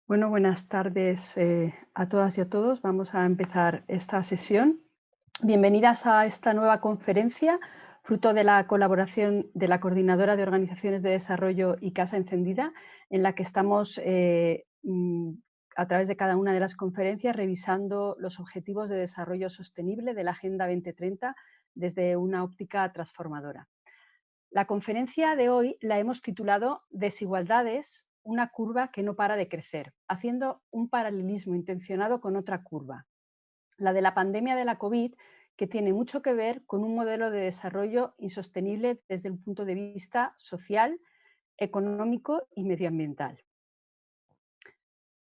Bueno, buenas tardes a todas y a todos. Vamos a empezar esta sesión. Bienvenidas a esta nueva conferencia, fruto de la colaboración de la Coordinadora de Organizaciones de Desarrollo y Casa Encendida, en la que estamos a través de cada una de las conferencias revisando los objetivos de desarrollo sostenible de la Agenda 2030 desde una óptica transformadora. La conferencia de hoy la hemos titulado Desigualdades, una curva que no para de crecer, haciendo un paralelismo intencionado con otra curva, la de la pandemia de la COVID, que tiene mucho que ver con un modelo de desarrollo insostenible desde el punto de vista social, económico y medioambiental.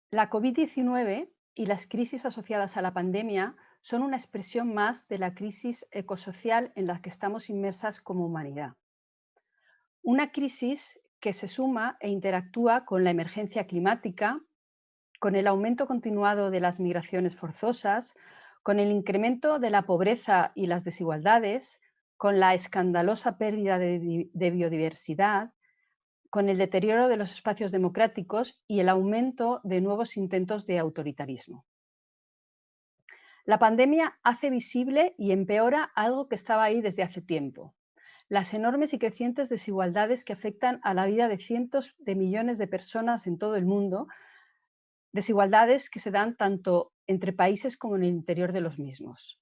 La COVID-19 y las crisis asociadas a la pandemia son una expresión más de la crisis ecosocial en la que estamos inmersas como humanidad. Una crisis que se suma e interactúa con la emergencia climática, con el aumento continuado de las migraciones forzosas, con el incremento de la pobreza y las desigualdades, con la escandalosa pérdida de biodiversidad, con el deterioro de los espacios democráticos y el aumento de nuevos intentos de autoritarismo. La pandemia hace visible y empeora algo que estaba ahí desde hace tiempo: las enormes y crecientes desigualdades que afectan a la vida de cientos de millones de personas en todo el mundo, desigualdades que se dan tanto entre países como en el interior de los mismos.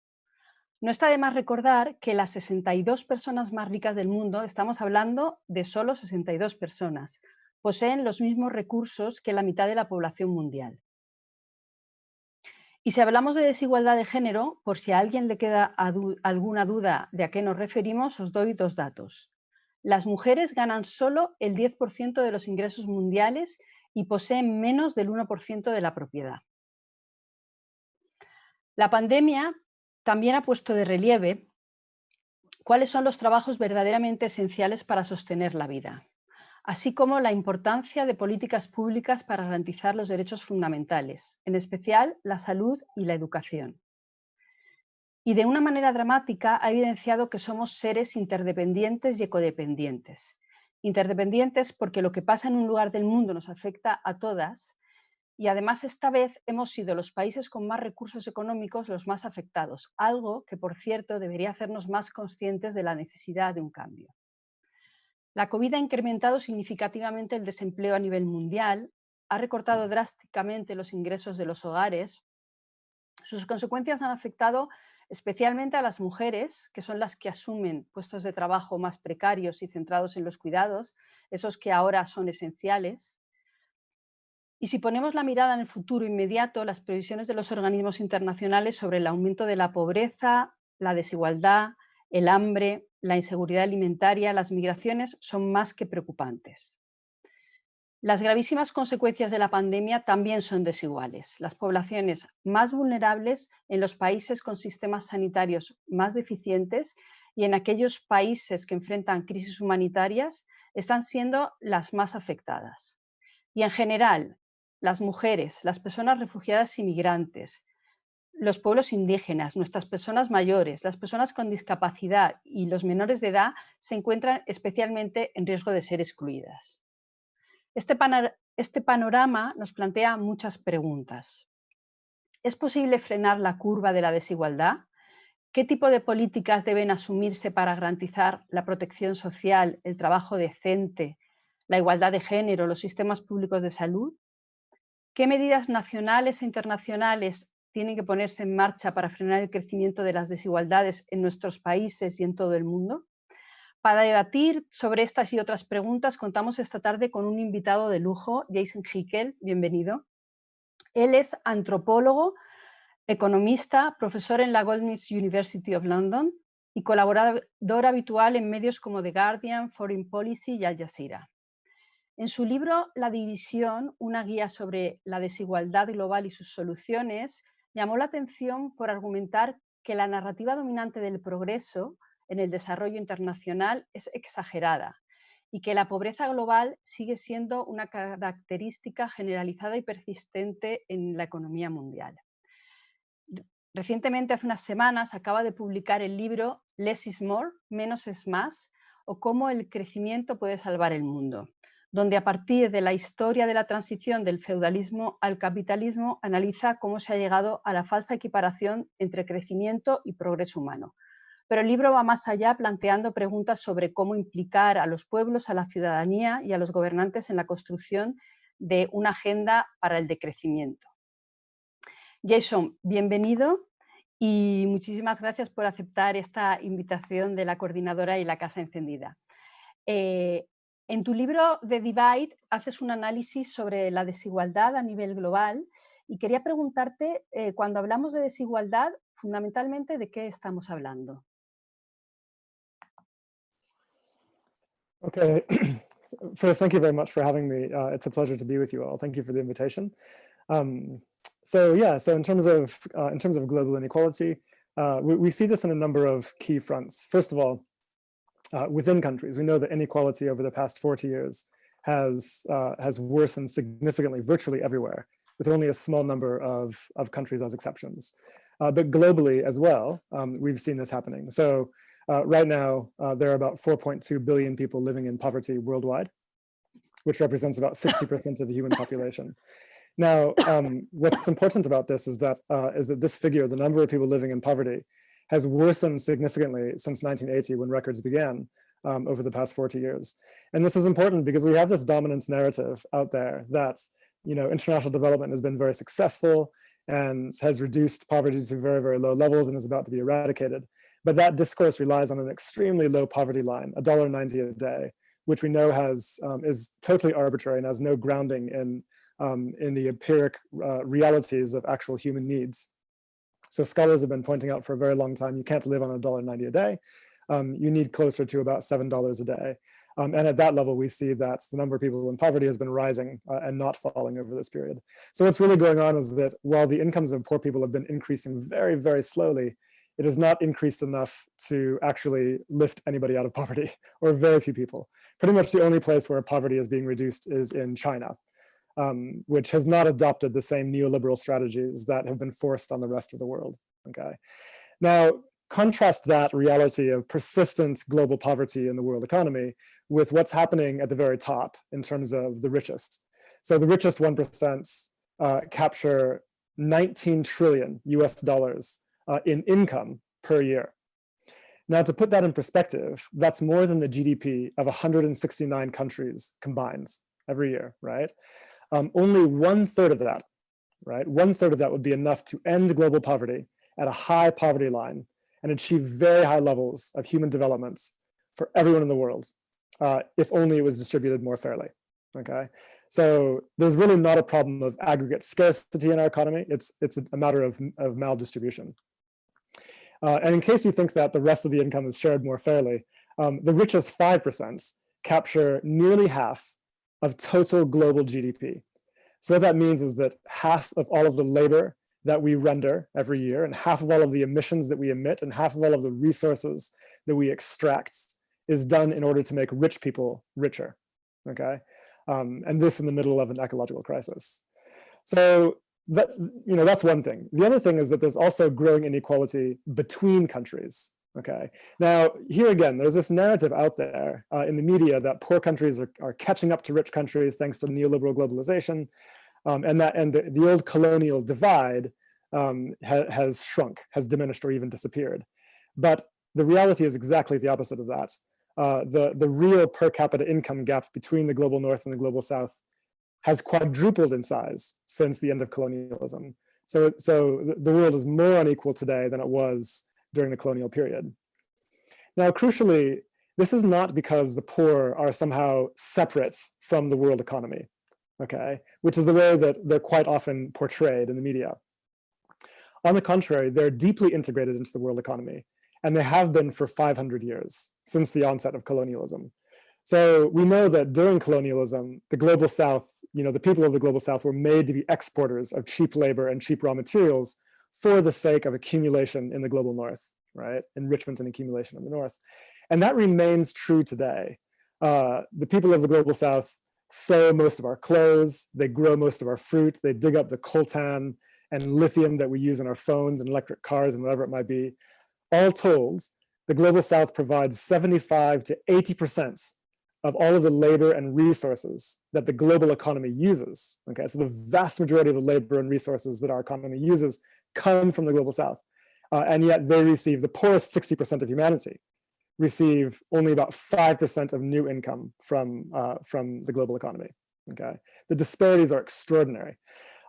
No está de más recordar que las 62 personas más ricas del mundo, estamos hablando de solo 62 personas, poseen los mismos recursos que la mitad de la población mundial. Y si hablamos de desigualdad de género, por si a alguien le queda alguna duda de a qué nos referimos, os doy dos datos. Las mujeres ganan solo el 10% de los ingresos mundiales y poseen menos del 1% de la propiedad. La pandemia también ha puesto de relieve cuáles son los trabajos verdaderamente esenciales para sostener la vida, así como la importancia de políticas públicas para garantizar los derechos fundamentales, en especial la salud y la educación. Y de una manera dramática ha evidenciado que somos seres interdependientes y ecodependientes. Interdependientes porque lo que pasa en un lugar del mundo nos afecta a todas, y además esta vez hemos sido los países con más recursos económicos los más afectados, algo que, por cierto, debería hacernos más conscientes de la necesidad de un cambio. La COVID ha incrementado significativamente el desempleo a nivel mundial, ha recortado drásticamente los ingresos de los hogares. Sus consecuencias han afectado especialmente a las mujeres, que son las que asumen puestos de trabajo más precarios y centrados en los cuidados, esos que ahora son esenciales. Y si ponemos la mirada en el futuro inmediato, las previsiones de los organismos internacionales sobre el aumento de la pobreza, la desigualdad, el hambre, la inseguridad alimentaria, las migraciones son más que preocupantes. Las gravísimas consecuencias de la pandemia también son desiguales. Las poblaciones más vulnerables en los países con sistemas sanitarios más deficientes y en aquellos países que enfrentan crisis humanitarias están siendo las más afectadas. Y en general, las mujeres, las personas refugiadas y migrantes, los pueblos indígenas, nuestras personas mayores, las personas con discapacidad y los menores de edad se encuentran especialmente en riesgo de ser excluidas. Este panorama nos plantea muchas preguntas. ¿Es posible frenar la curva de la desigualdad? ¿Qué tipo de políticas deben asumirse para garantizar la protección social, el trabajo decente, la igualdad de género, los sistemas públicos de salud? ¿Qué medidas nacionales e internacionales tienen que ponerse en marcha para frenar el crecimiento de las desigualdades en nuestros países y en todo el mundo? Para debatir sobre estas y otras preguntas, contamos esta tarde con un invitado de lujo, Jason Hickel, bienvenido. Él es antropólogo, economista, profesor en la Goldsmiths University of London y colaborador habitual en medios como The Guardian, Foreign Policy y Al Jazeera. En su libro La división, una guía sobre la desigualdad global y sus soluciones, llamó la atención por argumentar que la narrativa dominante del progreso en el desarrollo internacional es exagerada y que la pobreza global sigue siendo una característica generalizada y persistente en la economía mundial. Recientemente, hace unas semanas, acaba de publicar el libro Less is More, menos es más, o cómo el crecimiento puede salvar el mundo, donde a partir de la historia de la transición del feudalismo al capitalismo analiza cómo se ha llegado a la falsa equiparación entre crecimiento y progreso humano. Pero el libro va más allá, planteando preguntas sobre cómo implicar a los pueblos, a la ciudadanía y a los gobernantes en la construcción de una agenda para el decrecimiento. Jason, bienvenido y muchísimas gracias por aceptar esta invitación de la coordinadora y la Casa Encendida. En tu libro The Divide haces un análisis sobre la desigualdad a nivel global y quería preguntarte, cuando hablamos de desigualdad, fundamentalmente, ¿de qué estamos hablando? Okay, first, thank you very much for having me. It's a pleasure to be with you all. Thank you for the invitation. So in terms of global inequality, we see this in a number of key fronts. First of all, within countries, we know that inequality over the past 40 years has worsened significantly, virtually everywhere, with only a small number of countries as exceptions. But globally as well, we've seen this happening. So right now, there are about 4.2 billion people living in poverty worldwide, which represents about 60% of the human population. Now, what's important about this is that this figure, the number of people living in poverty, has worsened significantly since 1980, when records began, over the past 40 years. And this is important because we have this dominance narrative out there that, international development has been very successful and has reduced poverty to very, very low levels and is about to be eradicated. But that discourse relies on an extremely low poverty line, $1.90 a day, which we know is totally arbitrary and has no grounding in the empiric realities of actual human needs. So scholars have been pointing out for a very long time, you can't live on $1.90 a day. You need closer to about $7 a day. And at that level, we see that the number of people in poverty has been rising and not falling over this period. So what's really going on is that while the incomes of poor people have been increasing very, very slowly, it has not increased enough to actually lift anybody out of poverty, or very few people. Pretty much the only place where poverty is being reduced is in China, which has not adopted the same neoliberal strategies that have been forced on the rest of the world. Okay. Now, contrast that reality of persistent global poverty in the world economy with what's happening at the very top in terms of the richest. So the richest 1% capture 19 trillion US dollars in income per year. Now, to put that in perspective, that's more than the GDP of 169 countries combined every year, right? Only 1/3 of that, right? 1/3 of that would be enough to end global poverty at a high poverty line and achieve very high levels of human development for everyone in the world, if only it was distributed more fairly, okay? So there's really not a problem of aggregate scarcity in our economy. It's a matter of maldistribution. And in case you think that the rest of the income is shared more fairly, the richest 5% capture nearly half of total global GDP. So what that means is that half of all of the labor that we render every year, and half of all of the emissions that we emit, and half of all of the resources that we extract is done in order to make rich people richer, okay? And this in the middle of an ecological crisis. So that's one thing. The other thing is that there's also growing inequality between countries. Okay. Now, here again, there's this narrative out there in the media that poor countries are catching up to rich countries thanks to neoliberal globalization, and the old colonial divide has shrunk, has diminished, or even disappeared. But the reality is exactly the opposite of that. The real per capita income gap between the global north and the global south has quadrupled in size since the end of colonialism. So the world is more unequal today than it was during the colonial period. Now, crucially, this is not because the poor are somehow separate from the world economy, okay, which is the way that they're quite often portrayed in the media. On the contrary, they're deeply integrated into the world economy, and they have been for 500 years, since the onset of colonialism. So we know that during colonialism, the global south, the people of the global south were made to be exporters of cheap labor and cheap raw materials for the sake of accumulation in the global north, right? Enrichment and accumulation in the north. And that remains true today. The people of the global south sew most of our clothes, they grow most of our fruit, they dig up the coltan and lithium that we use in our phones and electric cars and whatever it might be. All told, the global south provides 75 to 80% of all of the labor and resources that the global economy uses. Okay, so the vast majority of the labor and resources that our economy uses come from the global south. And yet they receive, the poorest 60% of humanity receive only about 5% of new income from the global economy. Okay, the disparities are extraordinary.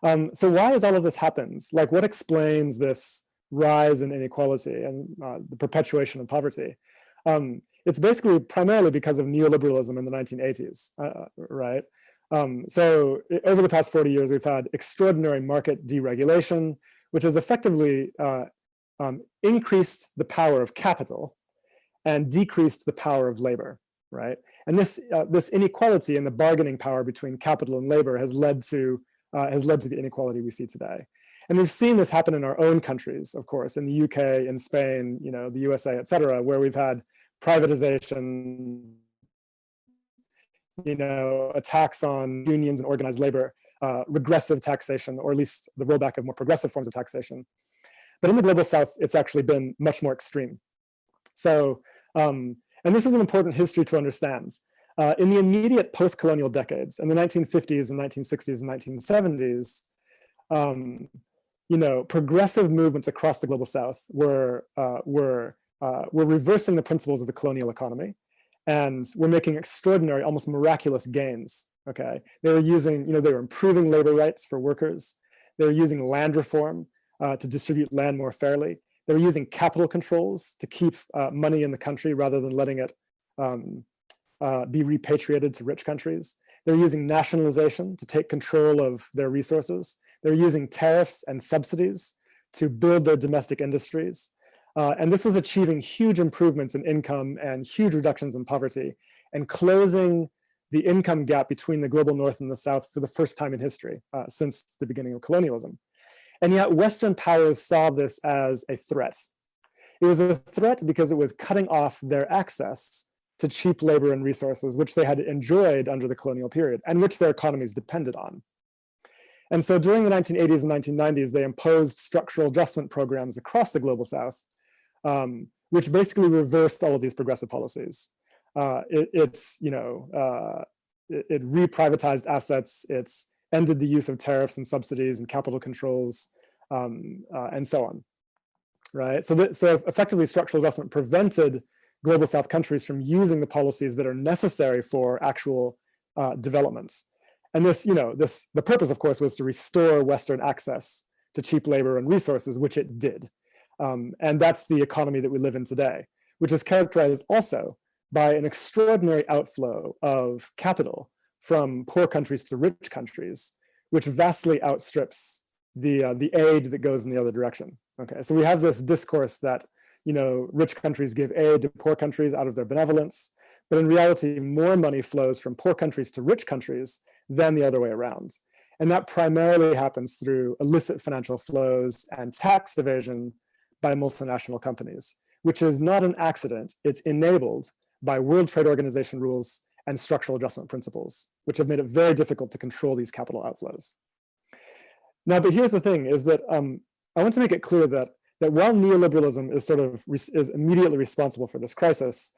So why is all of this happens? Like, what explains this rise in inequality and the perpetuation of poverty? It's basically primarily because of neoliberalism in the 1980s, right? So over the past 40 years, we've had extraordinary market deregulation, which has effectively increased the power of capital and decreased the power of labor, right? And this inequality in the bargaining power between capital and labor has led to the inequality we see today. And we've seen this happen in our own countries, of course, in the UK, in Spain, the USA, et cetera, where we've had privatization, attacks on unions and organized labor, regressive taxation, or at least the rollback of more progressive forms of taxation. But in the global south, it's actually been much more extreme. So, and this is an important history to understand. In the immediate post-colonial decades, in the 1950s and 1960s and 1970s, progressive movements across the global south were reversing the principles of the colonial economy, and were making extraordinary, almost miraculous gains. Okay, they were using, they were improving labor rights for workers. They were using land reform to distribute land more fairly. They were using capital controls to keep money in the country rather than letting it be repatriated to rich countries. They were using nationalization to take control of their resources. They were using tariffs and subsidies to build their domestic industries. And this was achieving huge improvements in income and huge reductions in poverty, and closing the income gap between the global north and the south for the first time in history since the beginning of colonialism. And yet Western powers saw this as a threat. It was a threat because it was cutting off their access to cheap labor and resources, which they had enjoyed under the colonial period and which their economies depended on. And so during the 1980s and 1990s, they imposed structural adjustment programs across the global south, which basically reversed all of these progressive policies. It reprivatized assets, it's ended the use of tariffs and subsidies and capital controls, and so on, right? So effectively, structural adjustment prevented global south countries from using the policies that are necessary for actual developments. And the purpose, of course, was to restore Western access to cheap labor and resources, which it did. And that's the economy that we live in today, which is characterized also by an extraordinary outflow of capital from poor countries to rich countries, which vastly outstrips the aid that goes in the other direction. Okay, so we have this discourse that rich countries give aid to poor countries out of their benevolence, but in reality, more money flows from poor countries to rich countries than the other way around. And that primarily happens through illicit financial flows and tax evasion by multinational companies, which is not an accident. It's enabled by World Trade Organization rules and structural adjustment principles, which have made it very difficult to control these capital outflows. Now, but here's the thing, is that I want to make it clear that while neoliberalism is immediately responsible for this crisis,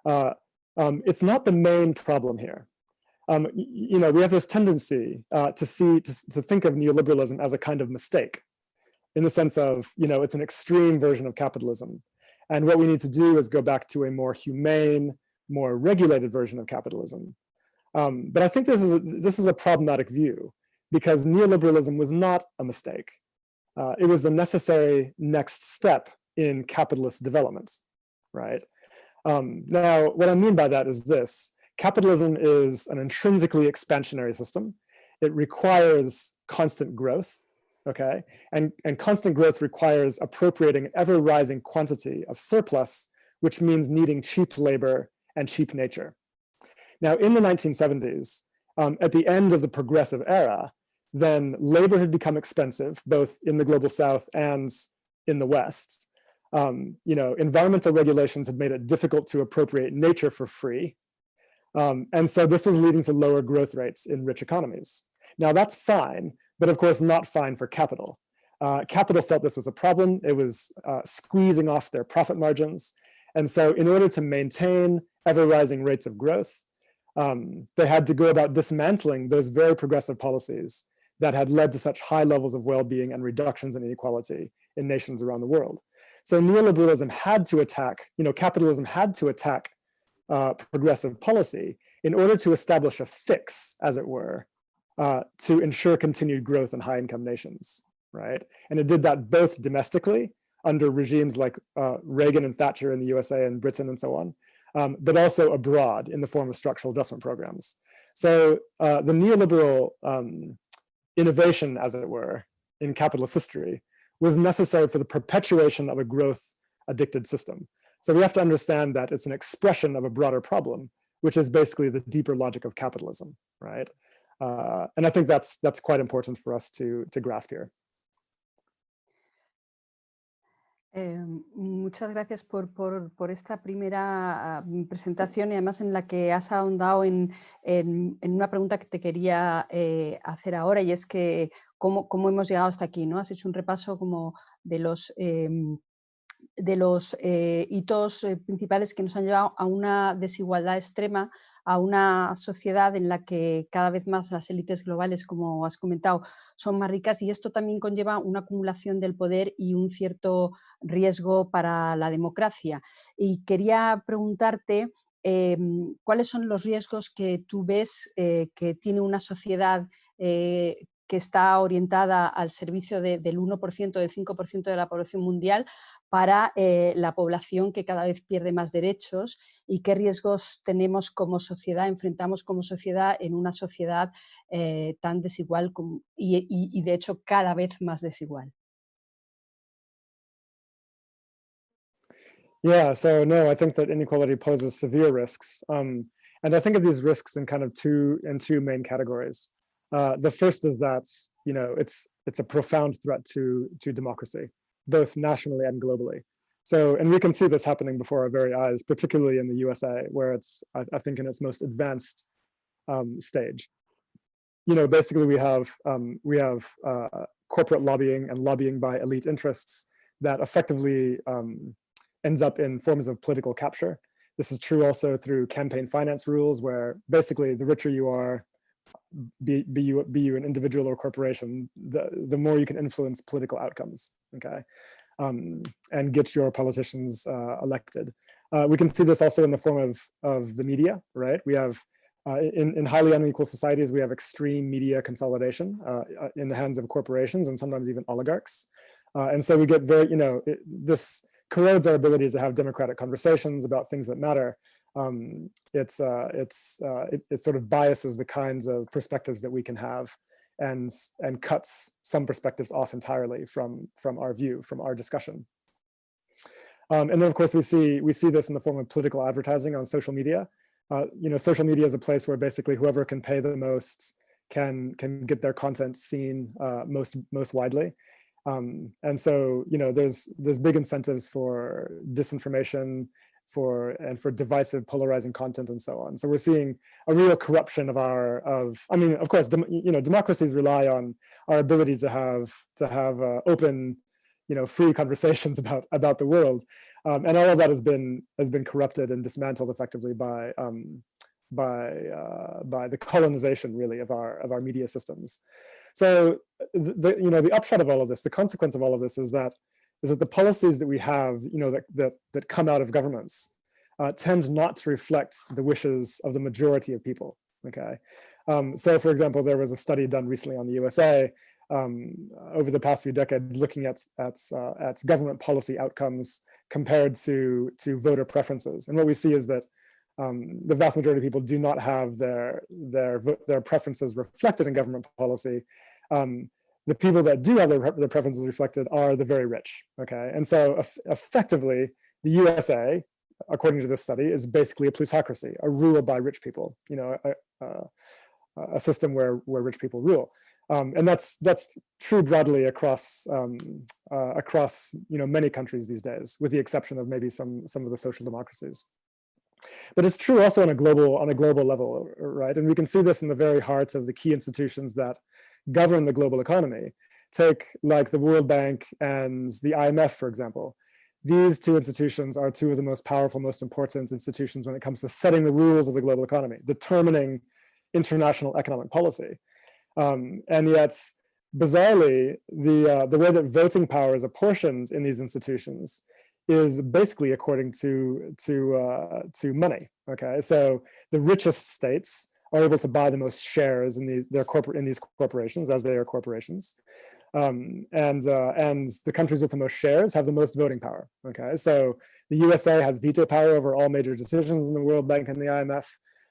it's not the main problem here. We have this tendency to think of neoliberalism as a kind of mistake, in the sense of, it's an extreme version of capitalism. And what we need to do is go back to a more humane, more regulated version of capitalism. But I think this is a problematic view, because neoliberalism was not a mistake. It was the necessary next step in capitalist development, right? Now, what I mean by that is this: capitalism is an intrinsically expansionary system. It requires constant growth, okay? And constant growth requires appropriating an ever-rising quantity of surplus, which means needing cheap labor and cheap nature. Now, in the 1970s, at the end of the progressive era, then labor had become expensive, both in the global south and in the west. Environmental regulations had made it difficult to appropriate nature for free. And so this was leading to lower growth rates in rich economies. Now that's fine, but of course not fine for capital. Capital felt this was a problem. It was squeezing off their profit margins. And so in order to maintain ever-rising rates of growth, they had to go about dismantling those very progressive policies that had led to such high levels of well-being and reductions in inequality in nations around the world. So neoliberalism had to attack, capitalism had to attack progressive policy in order to establish a fix, as it were, to ensure continued growth in high-income nations, right? And it did that both domestically under regimes like Reagan and Thatcher in the USA and Britain and so on, but also abroad in the form of structural adjustment programs. So the neoliberal innovation, as it were, in capitalist history was necessary for the perpetuation of a growth-addicted system. So we have to understand that it's an expression of a broader problem, which is basically the deeper logic of capitalism, right? And I think that's quite important for us to grasp here. Muchas gracias por esta primera presentación y además en la que has ahondado en una pregunta que te quería hacer ahora, y es que cómo hemos llegado hasta aquí, ¿no? Has hecho un repaso como de los hitos principales que nos han llevado a una desigualdad extrema, a una sociedad en la que cada vez más las élites globales, como has comentado, son más ricas, y esto también conlleva una acumulación del poder y un cierto riesgo para la democracia. Y quería preguntarte cuáles son los riesgos que tú ves que tiene una sociedad que está orientada al servicio del 1%, del 5% de la población mundial, para la población que cada vez pierde más derechos, y qué riesgos tenemos como sociedad, enfrentamos como sociedad en una sociedad tan desigual y de hecho cada vez más desigual. Yeah, so no, I think that inequality poses severe risks. And I think of these risks in kind of two main categories. The first is that, it's a profound threat to democracy, both nationally and globally. So, and we can see this happening before our very eyes, particularly in the USA, where it's, I think, in its most advanced stage. Basically we have corporate lobbying and lobbying by elite interests that effectively ends up in forms of political capture. This is true also through campaign finance rules, where basically the richer you are, be you an individual or corporation, the more you can influence political outcomes, okay, and get your politicians elected. We can see this also in the form of the media, right? We have in highly unequal societies, we have extreme media consolidation in the hands of corporations and sometimes even oligarchs, and so we get very, this corrodes our ability to have democratic conversations about things that matter. It sort of biases the kinds of perspectives that we can have, and cuts some perspectives off entirely from our view, from our discussion. And then of course we see this in the form of political advertising on social media. Social media is a place where basically whoever can pay the most can get their content seen most widely. And so, there's big incentives for disinformation, for divisive, polarizing content, and so on. So we're seeing a real corruption of of course, democracies rely on our ability to have open, free conversations about the world, and all of that has been corrupted and dismantled effectively by the colonization, really, of our media systems. So the upshot of all of this, the consequence of all of this, is that the policies that we have, that come out of governments, tend not to reflect the wishes of the majority of people. Okay, so for example, there was a study done recently on the USA over the past few decades, looking at government policy outcomes compared to voter preferences, and what we see is that the vast majority of people do not have their preferences reflected in government policy. The people that do have their preferences reflected are the very rich, okay? And so effectively, the USA, according to this study, is basically a plutocracy, a rule by rich people, a system where rich people rule. And that's true broadly across many countries these days, with the exception of maybe some of the social democracies. But it's true also on a global level, right? And we can see this in the very heart of the key institutions that govern the global economy. Take like the World Bank and the IMF, for example. these two institutions are two of the most powerful, most important institutions when it comes to setting the rules of the global economy, determining international economic policy. And yet, bizarrely, the way that voting power is apportioned in these institutions is basically according to money. Okay, so the richest states are able to buy the most shares in these corporations, as they are corporations, and the countries with the most shares have the most voting power. Okay, so the USA has veto power over all major decisions in the World Bank and the IMF.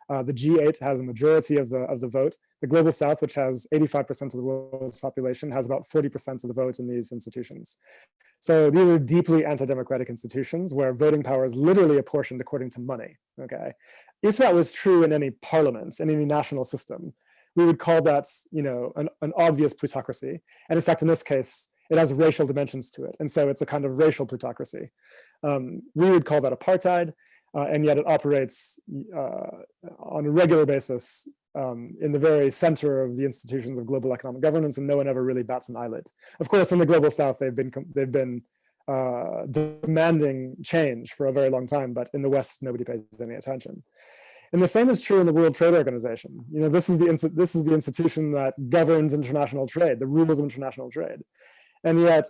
The G8 has a majority of the vote. The Global South, which has 85% of the world's population, has about 40% of the vote in these institutions. So these are deeply anti-democratic institutions where voting power is literally apportioned according to money. Okay, if that was true in any parliament, in any national system, we would call that, an obvious plutocracy. And in fact, in this case, it has racial dimensions to it, and so it's a kind of racial plutocracy. We would call that apartheid. And yet it operates on a regular basis in the very center of the institutions of global economic governance, and no one ever really bats an eyelid. Of course, in the global south, they've been demanding change for a very long time, but in the West, nobody pays any attention. And the same is true in the World Trade Organization. This is the institution that governs international trade, the rules of international trade. And yet,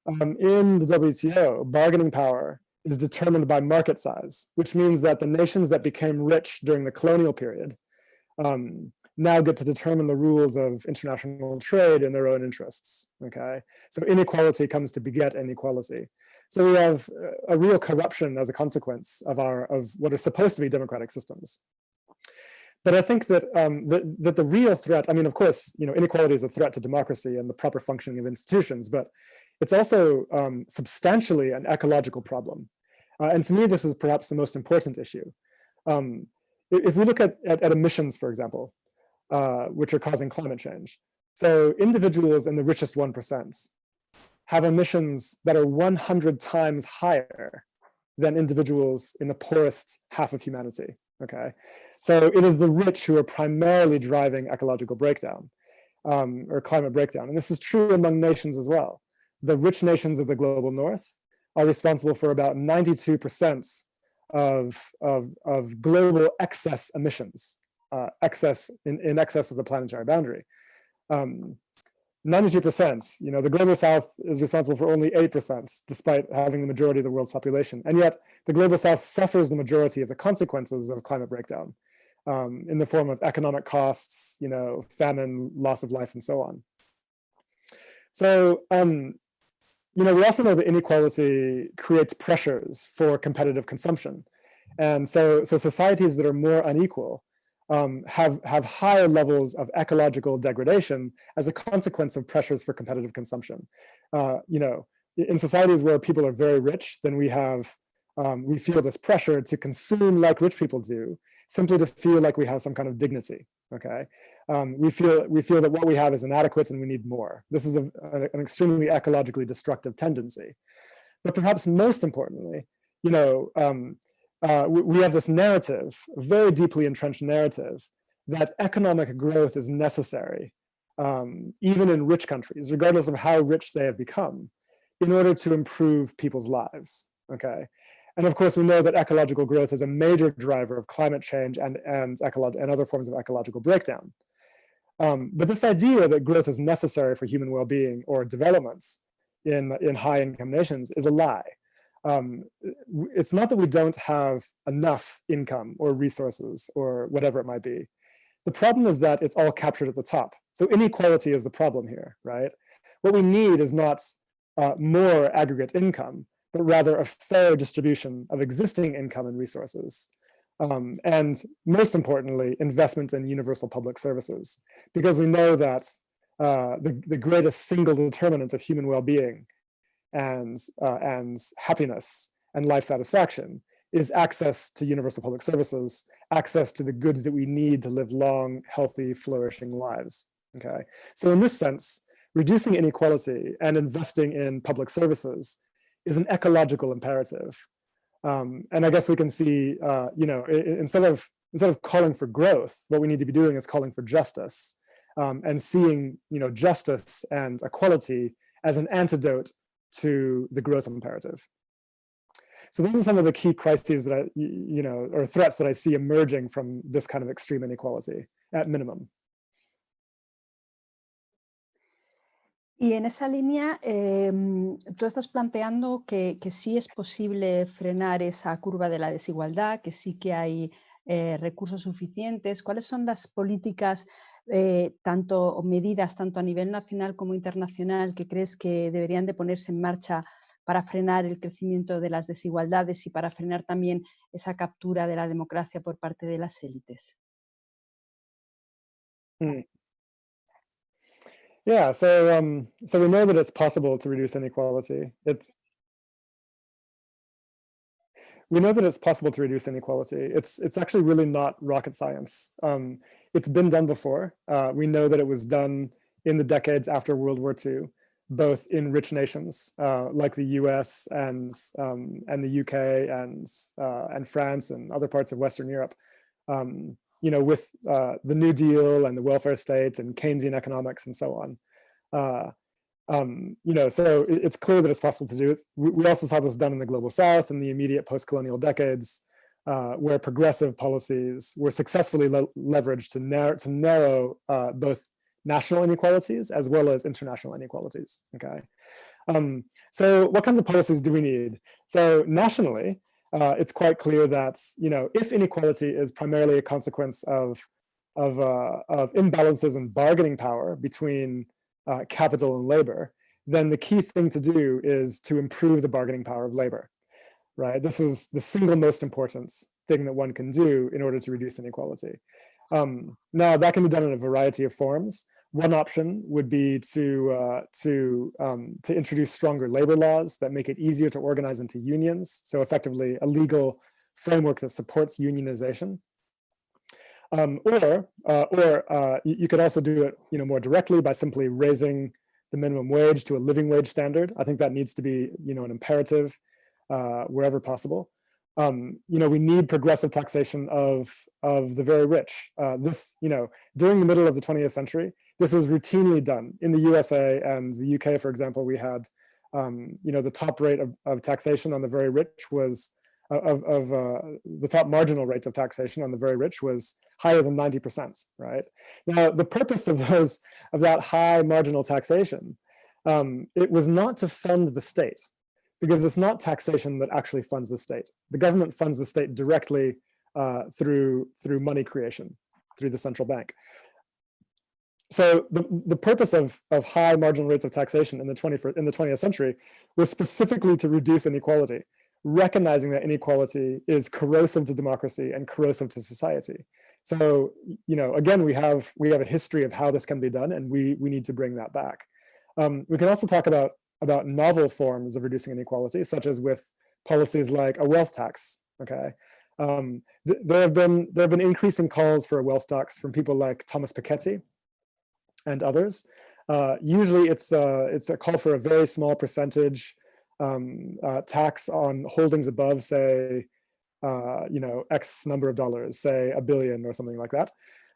in the WTO, bargaining power is determined by market size, which means that the nations that became rich during the colonial period now get to determine the rules of international trade in their own interests. Okay, so inequality comes to beget inequality. So we have a real corruption as a consequence of what are supposed to be democratic systems. But I think that that the real threat, of course, inequality is a threat to democracy and the proper functioning of institutions, but it's also substantially an ecological problem. And to me, this is perhaps the most important issue. If we look at emissions, for example, which are causing climate change. So individuals in the richest 1% have emissions that are 100 times higher than individuals in the poorest half of humanity, okay? So it is the rich who are primarily driving ecological breakdown or climate breakdown. And this is true among nations as well. The rich nations of the global north are responsible for about 92% of global excess emissions, in excess of the planetary boundary. 92%, the global south is responsible for only 8%, despite having the majority of the world's population. And yet the global south suffers the majority of the consequences of climate breakdown in the form of economic costs, famine, loss of life, and so on. So, we also know that inequality creates pressures for competitive consumption. And so societies that are more unequal have higher levels of ecological degradation as a consequence of pressures for competitive consumption. In societies where people are very rich, then we feel this pressure to consume like rich people do, simply to feel like we have some kind of dignity. Okay, we feel that what we have is inadequate and we need more. This is an extremely ecologically destructive tendency. But perhaps most importantly, we have this narrative, a very deeply entrenched narrative, that economic growth is necessary, even in rich countries, regardless of how rich they have become, in order to improve people's lives. Okay. And of course, we know that ecological growth is a major driver of climate change and other forms of ecological breakdown. But this idea that growth is necessary for human well-being or developments in high-income nations is a lie. It's not that we don't have enough income or resources or whatever it might be. The problem is that it's all captured at the top. So inequality is the problem here, right? What we need is not more aggregate income, but rather a fair distribution of existing income and resources. And most importantly, investment in universal public services, because we know that the greatest single determinant of human well-being and happiness and life satisfaction is access to universal public services, access to the goods that we need to live long, healthy, flourishing lives. Okay, so in this sense, reducing inequality and investing in public services is an ecological imperative. And I guess we can see, instead of calling for growth, what we need to be doing is calling for justice, and seeing, justice and equality as an antidote to the growth imperative. So those are some of the key crises that or threats that I see emerging from this kind of extreme inequality at minimum. Y en esa línea, tú estás planteando que sí es posible frenar esa curva de la desigualdad, que sí que hay recursos suficientes. ¿Cuáles son las políticas, o medidas, tanto a nivel nacional como internacional, que crees que deberían de ponerse en marcha para frenar el crecimiento de las desigualdades y para frenar también esa captura de la democracia por parte de las élites? Mm. Yeah, so we know that it's possible to reduce inequality. We know that it's possible to reduce inequality. It's actually really not rocket science. It's been done before. We know that it was done in the decades after World War II, both in rich nations like the US and the UK and France and other parts of Western Europe. With the New Deal and the welfare state and Keynesian economics and so on. So it's clear that it's possible to do it. We also saw this done in the global South in the immediate post-colonial decades, where progressive policies were successfully leveraged to narrow both national inequalities as well as international inequalities. Okay. So what kinds of policies do we need? So nationally, it's quite clear that if inequality is primarily a consequence of imbalances in bargaining power between capital and labor, then the key thing to do is to improve the bargaining power of labor, right? This is the single most important thing that one can do in order to reduce inequality. Now that can be done in a variety of forms. One option would be to introduce stronger labor laws that make it easier to organize into unions. So effectively a legal framework that supports unionization. Or you could also do it more directly by simply raising the minimum wage to a living wage standard. I think that needs to be an imperative wherever possible. We need progressive taxation of the very rich. During the middle of the 20th century, this was routinely done. In the USA and the UK, for example, we had, the top rate of taxation on the very rich was, the top marginal rate of taxation on the very rich was higher than 90%, right? Now, the purpose of that high marginal taxation, it was not to fund the state, because it's not taxation that actually funds the state. The government funds the state directly through money creation, through the central bank. So the purpose of high marginal rates of taxation in the 20th century was specifically to reduce inequality, recognizing that inequality is corrosive to democracy and corrosive to society. So, again, we have a history of how this can be done, and we need to bring that back. We can also talk about novel forms of reducing inequality, such as with policies like a wealth tax. Okay, there have been increasing calls for a wealth tax from people like Thomas Piketty and others. Usually, it's a call for a very small percentage tax on holdings above, say, X number of dollars, say $1 billion or something like that.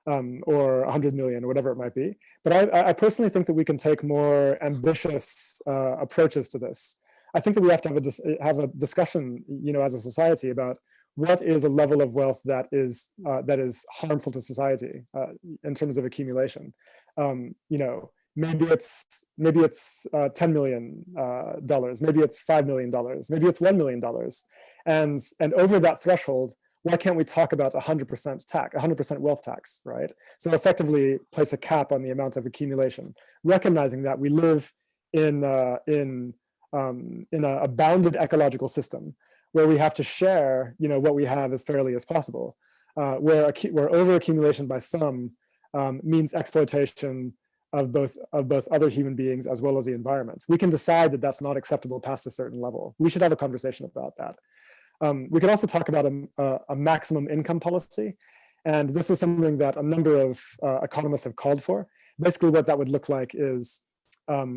Or 100 million or whatever it might be. But I personally think that we can take more ambitious approaches to this. I think that we have to have a discussion, as a society about what is a level of wealth that is harmful to society in terms of accumulation. Maybe it's $10 million, maybe it's $5 million, maybe it's $1 million, and over that threshold, why can't we talk about 100% wealth tax, right? So effectively place a cap on the amount of accumulation, recognizing that we live in a bounded ecological system where we have to share, what we have as fairly as possible, where over-accumulation by some means exploitation of both other human beings as well as the environment. We can decide that that's not acceptable past a certain level. We should have a conversation about that. We could also talk about a maximum income policy. And this is something that a number of economists have called for. Basically, what that would look like is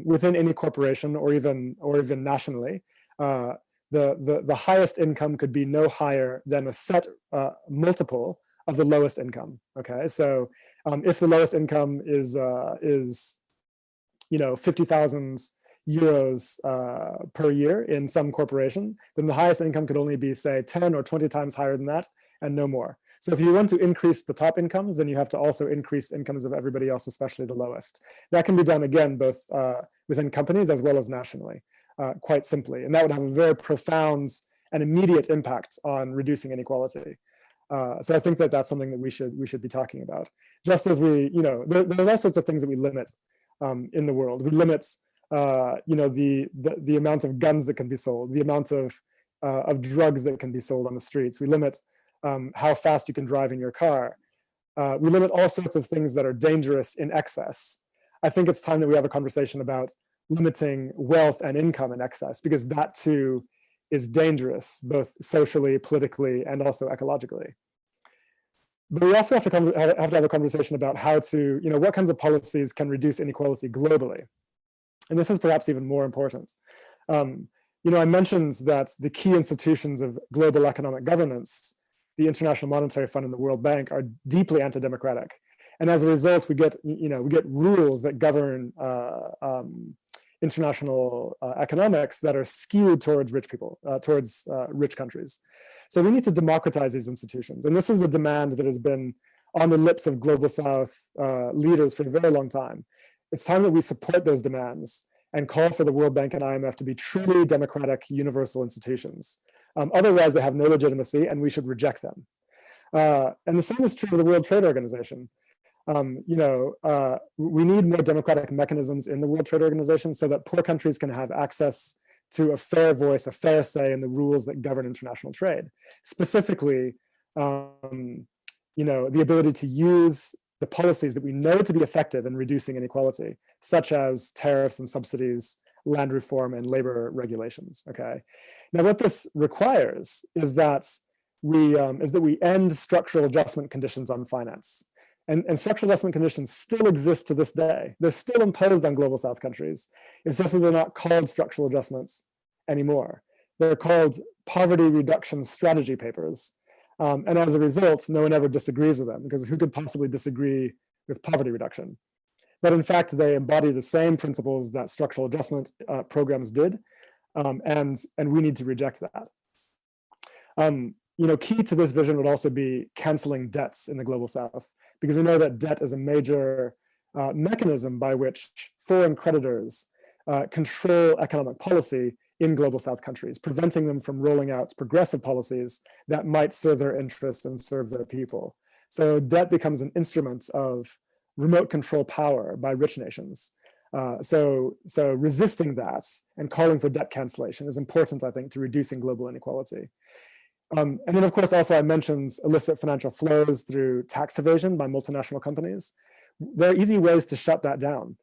within any corporation or even nationally, the highest income could be no higher than a set multiple of the lowest income. Okay, so if the lowest income is $50,000 euros per year in some corporation, then the highest income could only be, say, 10 or 20 times higher than that and no more. So if you want to increase the top incomes, then you have to also increase incomes of everybody else, especially the lowest. That can be done, again, both within companies as well as nationally, quite simply. And that would have a very profound and immediate impact on reducing inequality. So I think that that's something that we should be talking about. Just as we, there's all sorts of things that we limit in the world. We limit, the amount of guns that can be sold, the amount of drugs that can be sold on the streets. We limit how fast you can drive in your car. We limit all sorts of things that are dangerous in excess. I think it's time that we have a conversation about limiting wealth and income in excess, because that too is dangerous, both socially, politically, and also ecologically. But we also have to have a conversation about how to, what kinds of policies can reduce inequality globally. And this is perhaps even more important. I mentioned that the key institutions of global economic governance, the International Monetary Fund and the World Bank, are deeply anti-democratic. And as a result, we get rules that govern international economics that are skewed towards rich people, towards rich countries. So we need to democratize these institutions. And this is a demand that has been on the lips of Global South leaders for a very long time. It's time that we support those demands and call for the World Bank and IMF to be truly democratic, universal institutions. Otherwise, they have no legitimacy, and we should reject them. And the same is true of the World Trade Organization. We need more democratic mechanisms in the World Trade Organization so that poor countries can have access to a fair voice, a fair say in the rules that govern international trade. Specifically, the ability to use the policies that we know to be effective in reducing inequality, such as tariffs and subsidies, land reform, and labor regulations. Okay. Now, what this requires is that we end structural adjustment conditions on finance. And structural adjustment conditions still exist to this day. They're still imposed on Global South countries. It's just that they're not called structural adjustments anymore. They're called poverty reduction strategy papers. And as a result, no one ever disagrees with them, because who could possibly disagree with poverty reduction? But in fact, they embody the same principles that structural adjustment programs did, and we need to reject that. Key to this vision would also be canceling debts in the Global South, because we know that debt is a major mechanism by which foreign creditors control economic policy in Global South countries, preventing them from rolling out progressive policies that might serve their interests and serve their people. So debt becomes an instrument of remote control power by rich nations. So resisting that and calling for debt cancellation is important, I think, to reducing global inequality. And then, of course, also I mentioned illicit financial flows through tax evasion by multinational companies. There are easy ways to shut that down.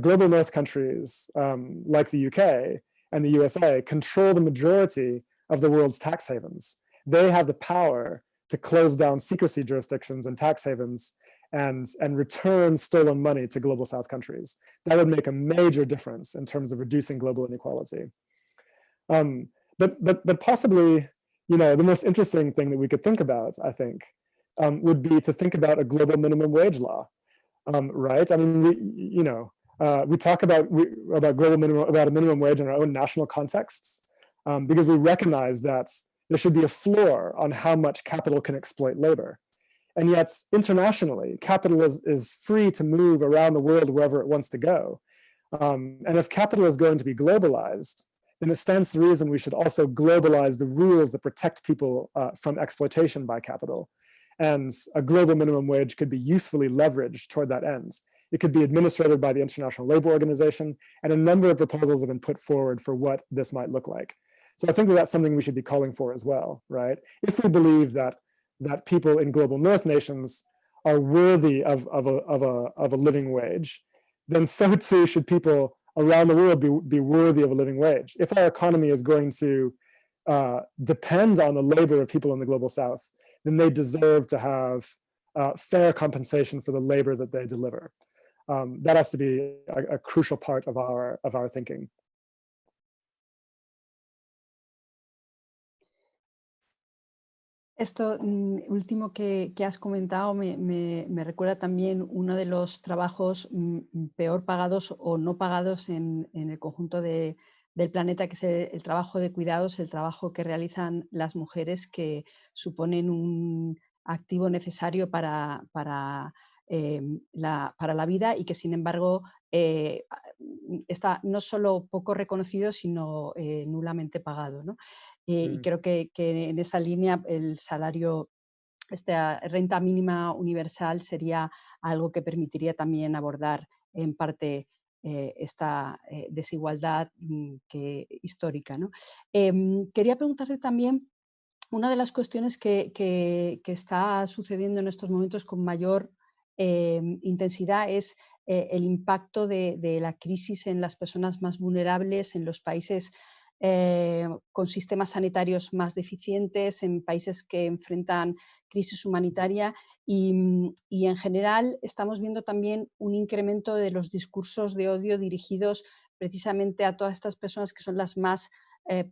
Global North countries like the UK and the USA control the majority of the world's tax havens. They have the power to close down secrecy jurisdictions and tax havens and return stolen money to Global South countries. That would make a major difference in terms of reducing global inequality. But possibly, the most interesting thing that we could think about, I think, would be to think about a global minimum wage law, right? I mean, we talk about a minimum wage in our own national contexts because we recognize that there should be a floor on how much capital can exploit labor. And yet, internationally, capital is free to move around the world wherever it wants to go. And if capital is going to be globalized, then it stands to reason we should also globalize the rules that protect people from exploitation by capital. And a global minimum wage could be usefully leveraged toward that end. It could be administered by the International Labor Organization, and a number of proposals have been put forward for what this might look like. So I think that that's something we should be calling for as well, right? If we believe that people in global North nations are worthy of a living wage, then so too should people around the world be worthy of a living wage. If our economy is going to depend on the labor of people in the Global South, then they deserve to have fair compensation for the labor that they deliver. That has to be a crucial part of our thinking. Esto último que has comentado me recuerda también uno de los trabajos peor pagados o no pagados en el conjunto del planeta, que es el trabajo de cuidados, el trabajo que realizan las mujeres, que suponen un activo necesario para la vida y que, sin embargo, está no solo poco reconocido, sino nulamente pagado, ¿no? Y Mm, creo que en esa línea el salario, esta renta mínima universal, sería algo que permitiría también abordar en parte esta desigualdad histórica, ¿no? Quería preguntarte también, una de las cuestiones que está sucediendo en estos momentos con mayor intensidad es el impacto de la crisis en las personas más vulnerables, en los países con sistemas sanitarios más deficientes, en países que enfrentan crisis humanitaria y en general estamos viendo también un incremento de los discursos de odio dirigidos precisamente a todas estas personas que son las más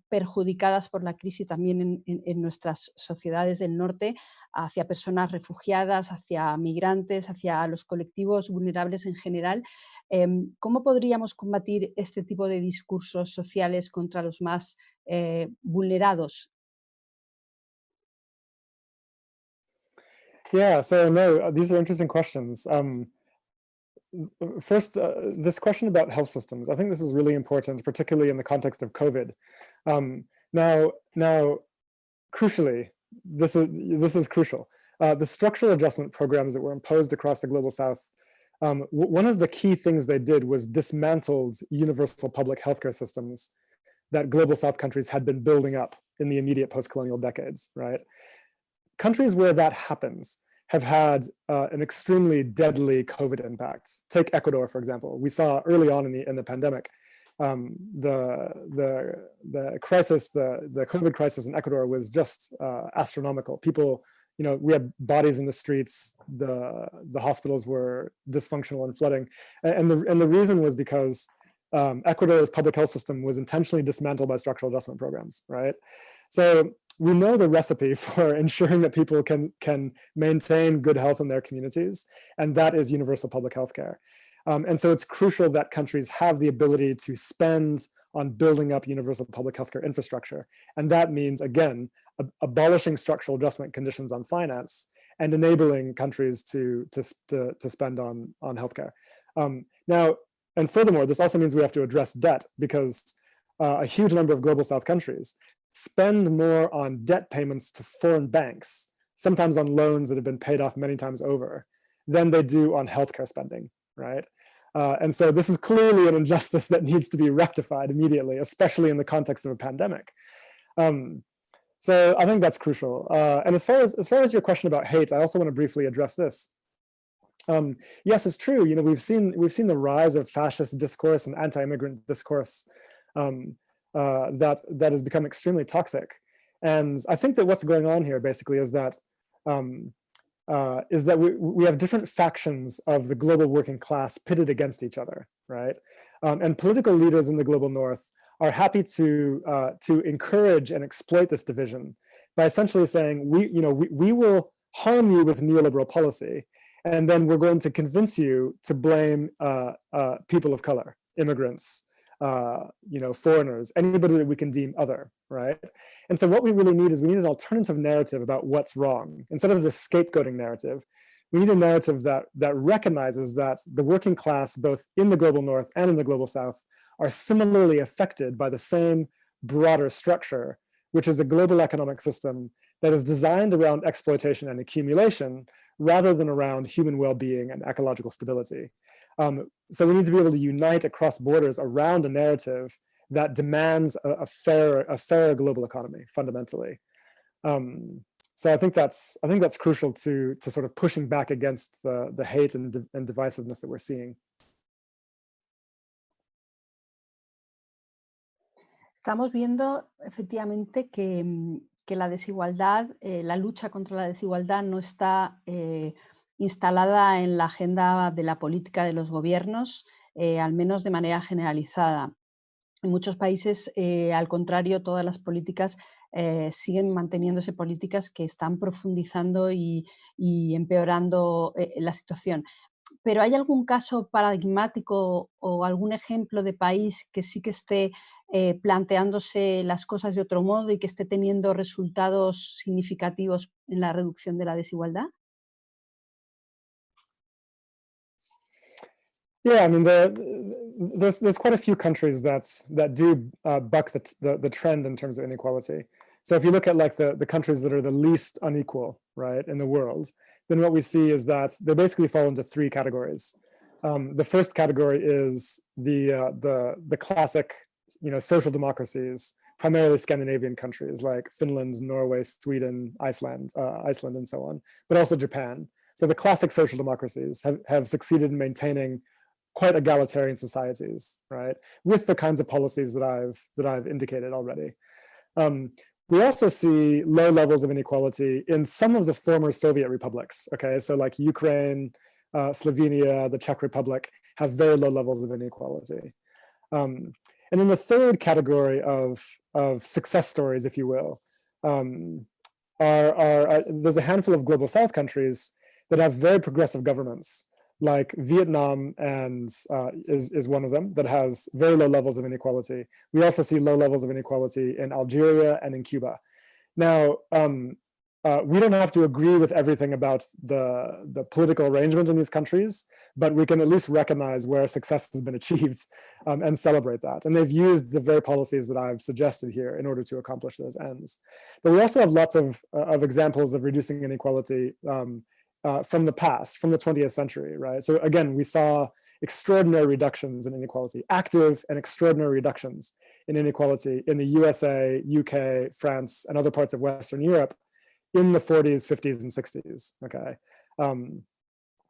perjudicadas por la crisis también en nuestras sociedades del norte, hacia personas refugiadas, hacia migrantes, hacia los colectivos vulnerables en general. ¿Cómo podríamos combatir este tipo de discursos sociales contra los más vulnerados? yeah, so no, these are interesting questions. First, this question about health systems, I think this is really important, particularly in the context of COVID. Now, crucially, this is crucial. The structural adjustment programs that were imposed across the global South, one of the key things they did was dismantled universal public healthcare systems that global South countries had been building up in the immediate post-colonial decades, right? Countries where that happens have had an extremely deadly COVID impact. Take Ecuador, for example. We saw early on in the pandemic, the crisis, the COVID crisis in Ecuador was just astronomical. People, we had bodies in the streets. The hospitals were dysfunctional and flooding, and the reason was because Ecuador's public health system was intentionally dismantled by structural adjustment programs, right? So we know the recipe for ensuring that people can maintain good health in their communities, and that is universal public health care. And so it's crucial that countries have the ability to spend on building up universal public healthcare infrastructure. And that means, again, abolishing structural adjustment conditions on finance and enabling countries to spend on healthcare. Now, and furthermore, this also means we have to address debt, because a huge number of global South countries spend more on debt payments to foreign banks, sometimes on loans that have been paid off many times over, than they do on healthcare spending, right? And so this is clearly an injustice that needs to be rectified immediately, especially in the context of a pandemic. So I think that's crucial. And as far as your question about hate, I also want to briefly address this. Yes, it's true. We've seen the rise of fascist discourse and anti-immigrant discourse that has become extremely toxic. And I think that what's going on here basically is that we have different factions of the global working class pitted against each other, right? And political leaders in the global North are happy to encourage and exploit this division by essentially saying, we will harm you with neoliberal policy, and then we're going to convince you to blame people of color, immigrants, foreigners, anybody that we can deem other, right? And so what we really need is we need an alternative narrative about what's wrong. Instead of the scapegoating narrative, we need a narrative that recognizes that the working class, both in the global North and in the global South, are similarly affected by the same broader structure, which is a global economic system that is designed around exploitation and accumulation rather than around human well-being and ecological stability. So we need to be able to unite across borders around a narrative that demands a fair global economy, fundamentally. So I think that's crucial to sort of pushing back against the hate and divisiveness that we're seeing. Estamos viendo efectivamente que la desigualdad, la lucha contra la desigualdad no está instalada en la agenda de la política de los gobiernos, al menos de manera generalizada. En muchos países, al contrario, todas las políticas siguen manteniéndose políticas que están profundizando y empeorando la situación. Pero ¿hay algún caso paradigmático o algún ejemplo de país que sí que esté planteándose las cosas de otro modo y que esté teniendo resultados significativos en la reducción de la desigualdad? Yeah, I mean, there's quite a few countries that do buck the trend in terms of inequality. So if you look at like the countries that are the least unequal, right, in the world, then what we see is that they basically fall into three categories. The first category is the classic, social democracies, primarily Scandinavian countries like Finland, Norway, Sweden, Iceland, and so on, but also Japan. So the classic social democracies have succeeded in maintaining quite egalitarian societies, right? With the kinds of policies that I've indicated already. We also see low levels of inequality in some of the former Soviet republics. Okay, so like Ukraine, Slovenia, the Czech Republic have very low levels of inequality. And then the third category of success stories, if you will, there's a handful of global South countries that have very progressive governments, like Vietnam is one of them that has very low levels of inequality. We also see low levels of inequality in Algeria and in Cuba. Now, we don't have to agree with everything about the political arrangement in these countries, but we can at least recognize where success has been achieved and celebrate that. And they've used the very policies that I've suggested here in order to accomplish those ends. But we also have lots of examples of reducing inequality from the past, from the 20th century, right? So again, we saw extraordinary reductions in inequality, active and extraordinary reductions in inequality in the USA, UK, France, and other parts of Western Europe in the 40s, 50s, and 60s, okay?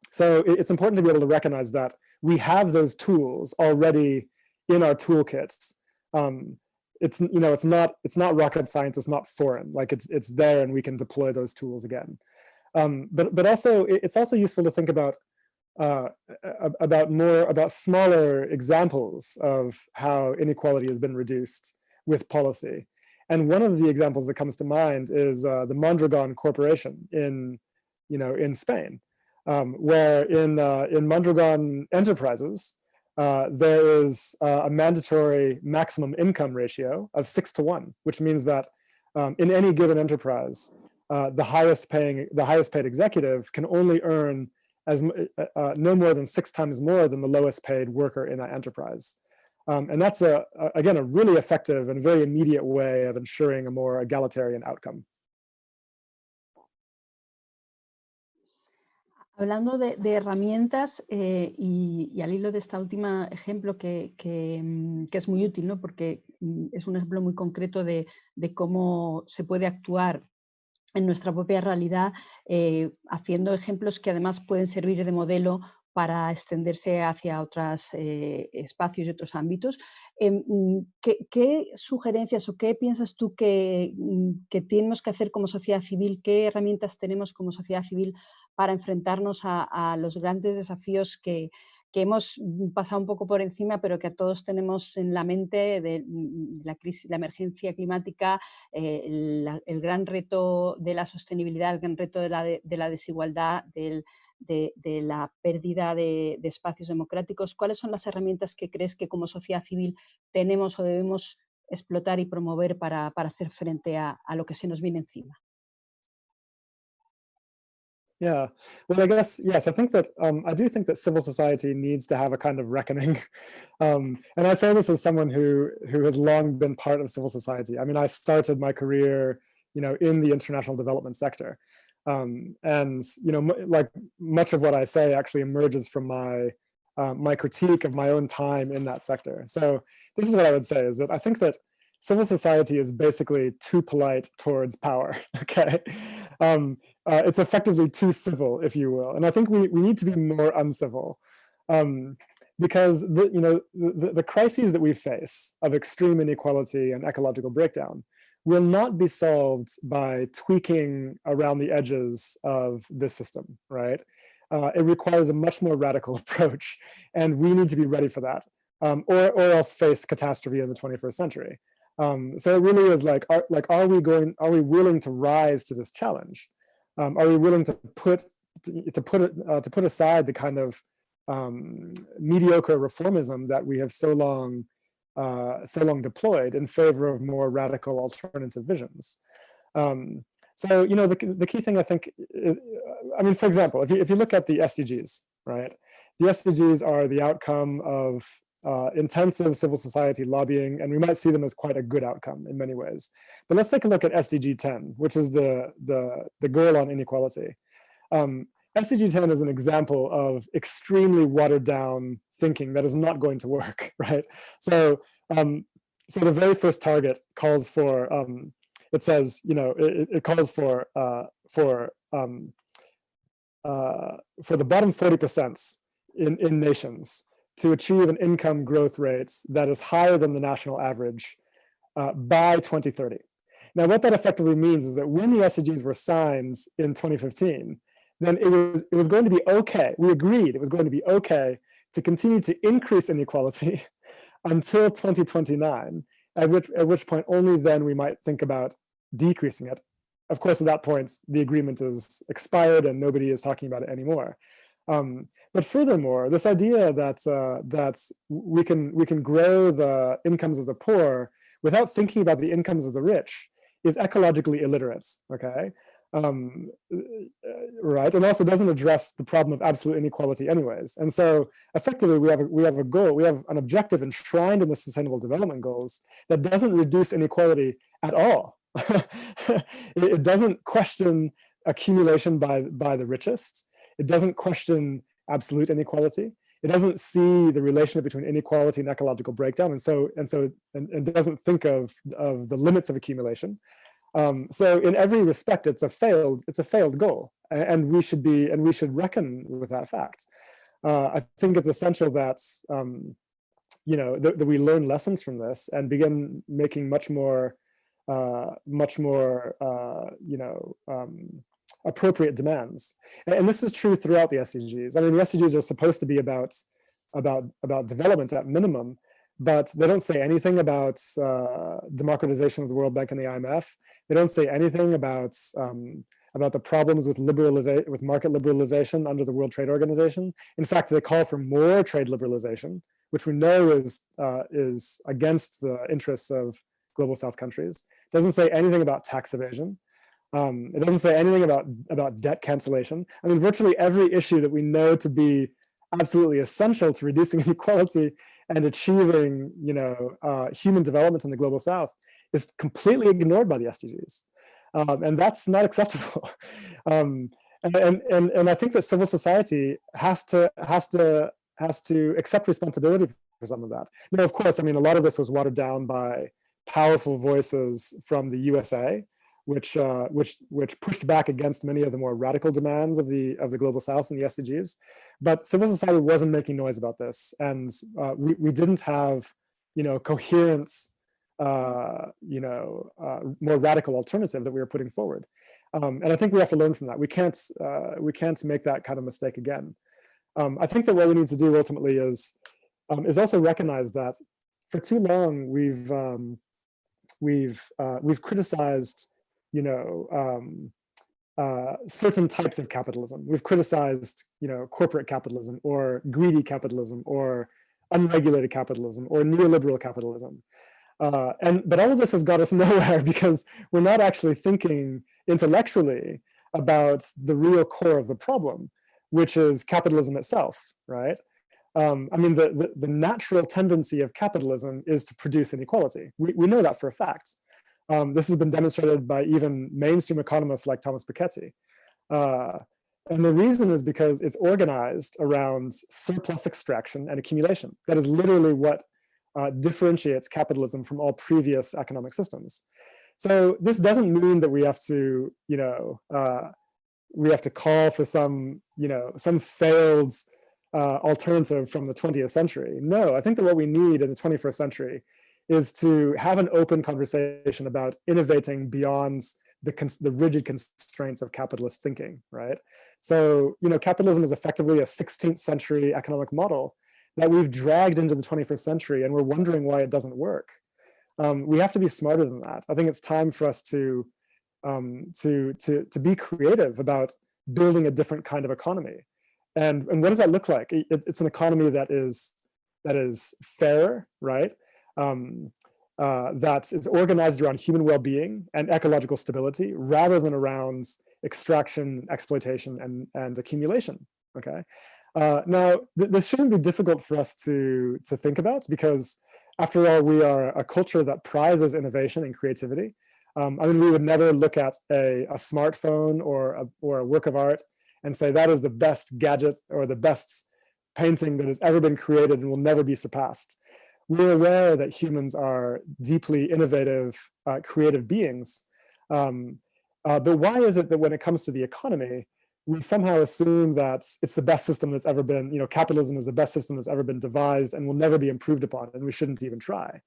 So it's important to be able to recognize that we have those tools already in our toolkits. It's not rocket science, it's not foreign, like it's there and we can deploy those tools again. But also it's also useful to think about smaller examples of how inequality has been reduced with policy. And one of the examples that comes to mind is the Mondragon Corporation in Spain, where in Mondragon enterprises there is a mandatory maximum income ratio of 6:1, which means that in any given enterprise, the highest paid executive can only earn no more than 6 times more than the lowest paid worker in that enterprise. And that's again a really effective and very immediate way of ensuring a more egalitarian outcome. Hablando de herramientas y al hilo de este último ejemplo que es muy útil, ¿no? Porque es un ejemplo muy concreto de cómo se puede actuar en nuestra propia realidad, haciendo ejemplos que además pueden servir de modelo para extenderse hacia otros espacios y otros ámbitos. ¿Qué sugerencias o qué piensas tú que tenemos que hacer como sociedad civil? ¿Qué herramientas tenemos como sociedad civil para enfrentarnos a los grandes desafíos que hemos pasado un poco por encima, pero que a todos tenemos en la mente, de la crisis, la emergencia climática, el gran reto de la sostenibilidad, el gran reto de la desigualdad, de la pérdida de espacios democráticos? ¿Cuáles son las herramientas que crees que como sociedad civil tenemos o debemos explotar y promover para hacer frente a lo que se nos viene encima? Yeah, well, I guess, yes, I think that I do think that civil society needs to have a kind of reckoning. And I say this as someone who has long been part of civil society. I mean, I started my career, in the international development sector. And, like much of what I say actually emerges from my critique of my own time in that sector. So this is what I would say, is that I think that civil society is basically too polite towards power, okay? It's effectively too civil, if you will. And I think we need to be more uncivil, because the crises that we face of extreme inequality and ecological breakdown will not be solved by tweaking around the edges of the system, right? It requires a much more radical approach, and we need to be ready for that, or else face catastrophe in the 21st century. So it really is like, are we willing to rise to this challenge? Are we willing to put aside the kind of mediocre reformism that we have so long deployed in favor of more radical alternative visions? So, you know, the key thing I think is, I mean, for example, if you look at the SDGs, right? The SDGs are the outcome of intensive civil society lobbying, and we might see them as quite a good outcome in many ways. But let's take a look at SDG 10, which is the goal on inequality. SDG 10 is an example of extremely watered down thinking that is not going to work, right? So, so the very first target calls for, it says, you know, it calls for the bottom 40% in nations to achieve an income growth rate that is higher than the national average by 2030. Now, what that effectively means is that when the SDGs were signed in 2015, then it was going to be okay. We agreed it was going to be okay to continue to increase inequality until 2029, at which point only then we might think about decreasing it. Of course, at that point, the agreement is expired and nobody is talking about it anymore. But furthermore, this idea that we can grow the incomes of the poor without thinking about the incomes of the rich is ecologically illiterate, okay? Right, and also doesn't address the problem of absolute inequality anyways. And so effectively we have a goal, we have an objective enshrined in the Sustainable Development Goals that doesn't reduce inequality at all. It doesn't question accumulation by the richest. It doesn't question absolute inequality. It doesn't see the relationship between inequality and ecological breakdown, and doesn't think of the limits of accumulation. So in every respect, it's a failed goal, and we should reckon with that fact. I think it's essential that you know, that we learn lessons from this and begin making much more you know, appropriate demands. And this is true throughout the SDGs. I mean, the SDGs are supposed to be about development at minimum, but they don't say anything about democratization of the World Bank and the IMF. They don't say anything about the problems with market liberalization under the World Trade Organization. In fact, they call for more trade liberalization, which we know is against the interests of global South countries. It doesn't say anything about tax evasion. It doesn't say anything about debt cancellation. I mean, virtually every issue that we know to be absolutely essential to reducing inequality and achieving, you know, human development in the global South is completely ignored by the SDGs, and that's not acceptable. And I think that civil society has to accept responsibility for some of that. Now, of course, I mean, a lot of this was watered down by powerful voices from the USA, which pushed back against many of the more radical demands of the global South and the SDGs. But civil society wasn't making noise about this, and we didn't have, you know, coherent, you know, more radical alternative that we were putting forward. And I think we have to learn from that. We can't make that kind of mistake again. I think that what we need to do ultimately is also recognize that for too long we've criticized, you know, certain types of capitalism. We've criticized, you know, corporate capitalism or greedy capitalism or unregulated capitalism or neoliberal capitalism. But all of this has got us nowhere because we're not actually thinking intellectually about the real core of the problem, which is capitalism itself, right? I mean, the natural tendency of capitalism is to produce inequality. We know that for a fact. This has been demonstrated by even mainstream economists like Thomas Piketty. And the reason is because it's organized around surplus extraction and accumulation. That is literally what differentiates capitalism from all previous economic systems. So this doesn't mean that we have to, you know, we have to call for some, you know, some failed alternative from the 20th century. No, I think that what we need in the 21st century is to have an open conversation about innovating beyond the rigid constraints of capitalist thinking, right? So, you know, capitalism is effectively a 16th century economic model that we've dragged into the 21st century, and we're wondering why it doesn't work. we have to be smarter than that. I think it's time for us to be creative about building a different kind of economy. And what does that look like? It's an economy that is fair, right? That is organized around human well-being and ecological stability rather than around extraction, exploitation, and accumulation, okay? Now, this shouldn't be difficult for us to think about, because after all, we are a culture that prizes innovation and creativity. I mean, we would never look at a smartphone or a work of art and say that is the best gadget or the best painting that has ever been created and will never be surpassed. We're aware that humans are deeply innovative, creative beings. But why is it that when it comes to the economy, we somehow assume that it's the best system that's ever been, capitalism is the best system that's ever been devised and will never be improved upon, and we shouldn't even try?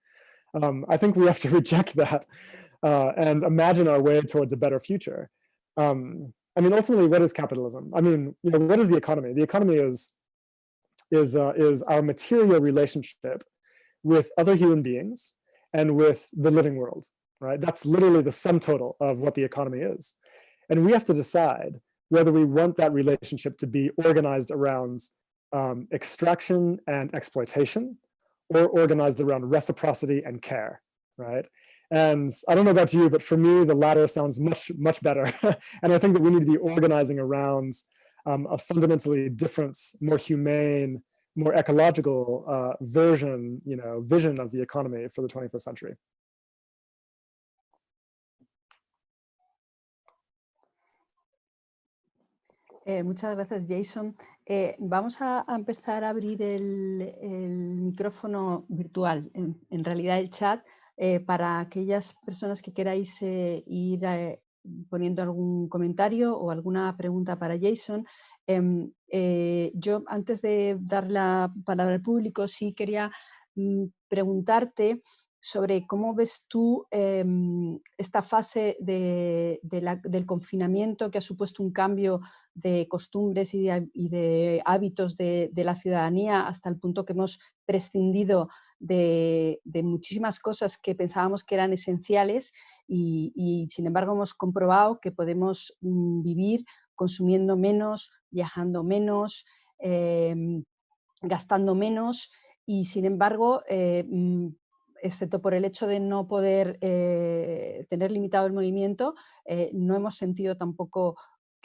I think we have to reject that and imagine our way towards a better future. I mean, ultimately, what is capitalism? I mean, what is the economy? The economy is our material relationship with other human beings and with the living world, right? That's literally the sum total of what the economy is. And we have to decide whether we want that relationship to be organized around extraction and exploitation, or organized around reciprocity and care, right? And I don't know about you, but for me, the latter sounds much, much better. And I think that we need to be organizing around a fundamentally different, more humane, more ecological vision of the economy for the 21st century. Muchas gracias, Jason. Vamos a empezar a abrir el micrófono virtual, en realidad el chat, para aquellas personas que queráis ir poniendo algún comentario o alguna pregunta para Jason. Yo, antes de dar la palabra al público, sí quería preguntarte sobre cómo ves tú esta fase del confinamiento, que ha supuesto un cambio de costumbres y de hábitos de la ciudadanía, hasta el punto que hemos prescindido de muchísimas cosas que pensábamos que eran esenciales y sin embargo hemos comprobado que podemos vivir consumiendo menos, viajando menos, gastando menos, y sin embargo, excepto por el hecho de no poder tener limitado el movimiento, no hemos sentido tampoco,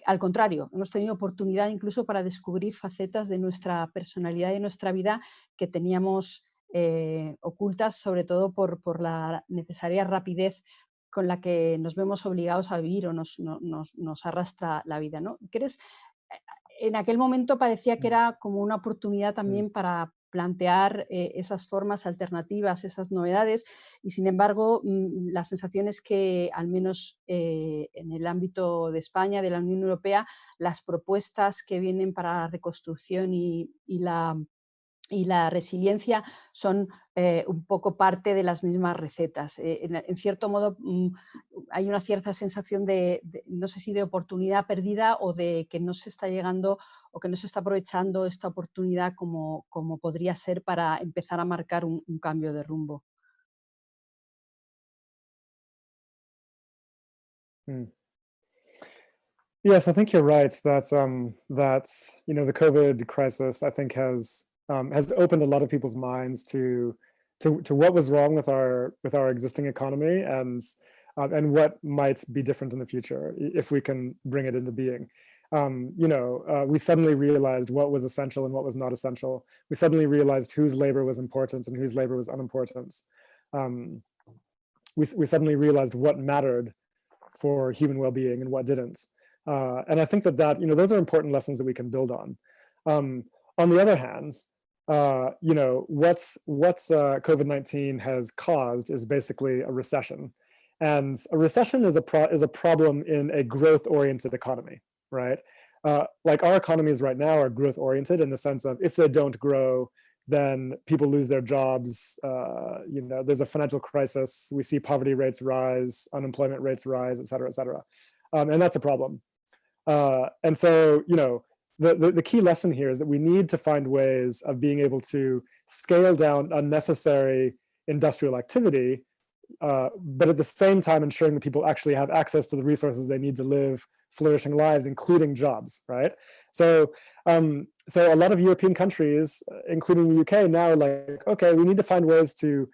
al contrario, hemos tenido oportunidad incluso para descubrir facetas de nuestra personalidad y de nuestra vida que teníamos ocultas, sobre todo por la necesaria rapidez con la que nos vemos obligados a vivir o nos arrastra la vida, ¿no? En aquel momento parecía que era como una oportunidad también para plantear esas formas alternativas, esas novedades, y sin embargo la sensación es que, al menos en el ámbito de España, de la Unión Europea, las propuestas que vienen para la reconstrucción y la resiliencia son un poco parte de las mismas recetas. En cierto modo hay una cierta sensación no sé si de oportunidad perdida o de que no se está llegando o que no se está aprovechando esta oportunidad como podría ser para empezar a marcar un cambio de rumbo. Yes, I think you're right that the COVID crisis, I think, has opened a lot of people's minds to what was wrong with our existing economy and what might be different in the future if we can bring it into being. We suddenly realized what was essential and what was not essential. We suddenly realized whose labor was important and whose labor was unimportant. We suddenly realized what mattered for human well-being and what didn't. And I think that those are important lessons that we can build on. On the other hand, what COVID-19 has caused is basically a recession. And a recession is a problem in a growth-oriented economy, right? Like our economies right now are growth-oriented in the sense of if they don't grow, then people lose their jobs. There's a financial crisis. We see poverty rates rise, unemployment rates rise, et cetera, et cetera. And that's a problem. And so, the key lesson here is that we need to find ways of being able to scale down unnecessary industrial activity but at the same time ensuring that people actually have access to the resources they need to live flourishing lives, including jobs, right? So, so a lot of European countries, including the UK, now like, okay, we need to find ways to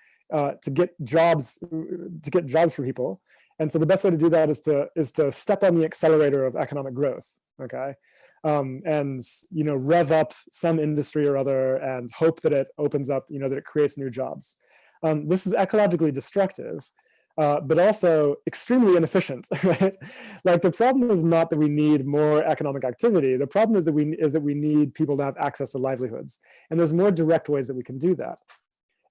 get jobs for people, and so the best way to do that is to step on the accelerator of economic growth, okay, and rev up some industry or other and hope that it opens up, that it creates new jobs. This is ecologically destructive. But also extremely inefficient, right? Like the problem is not that we need more economic activity. The problem is that we need people to have access to livelihoods. And there's more direct ways that we can do that.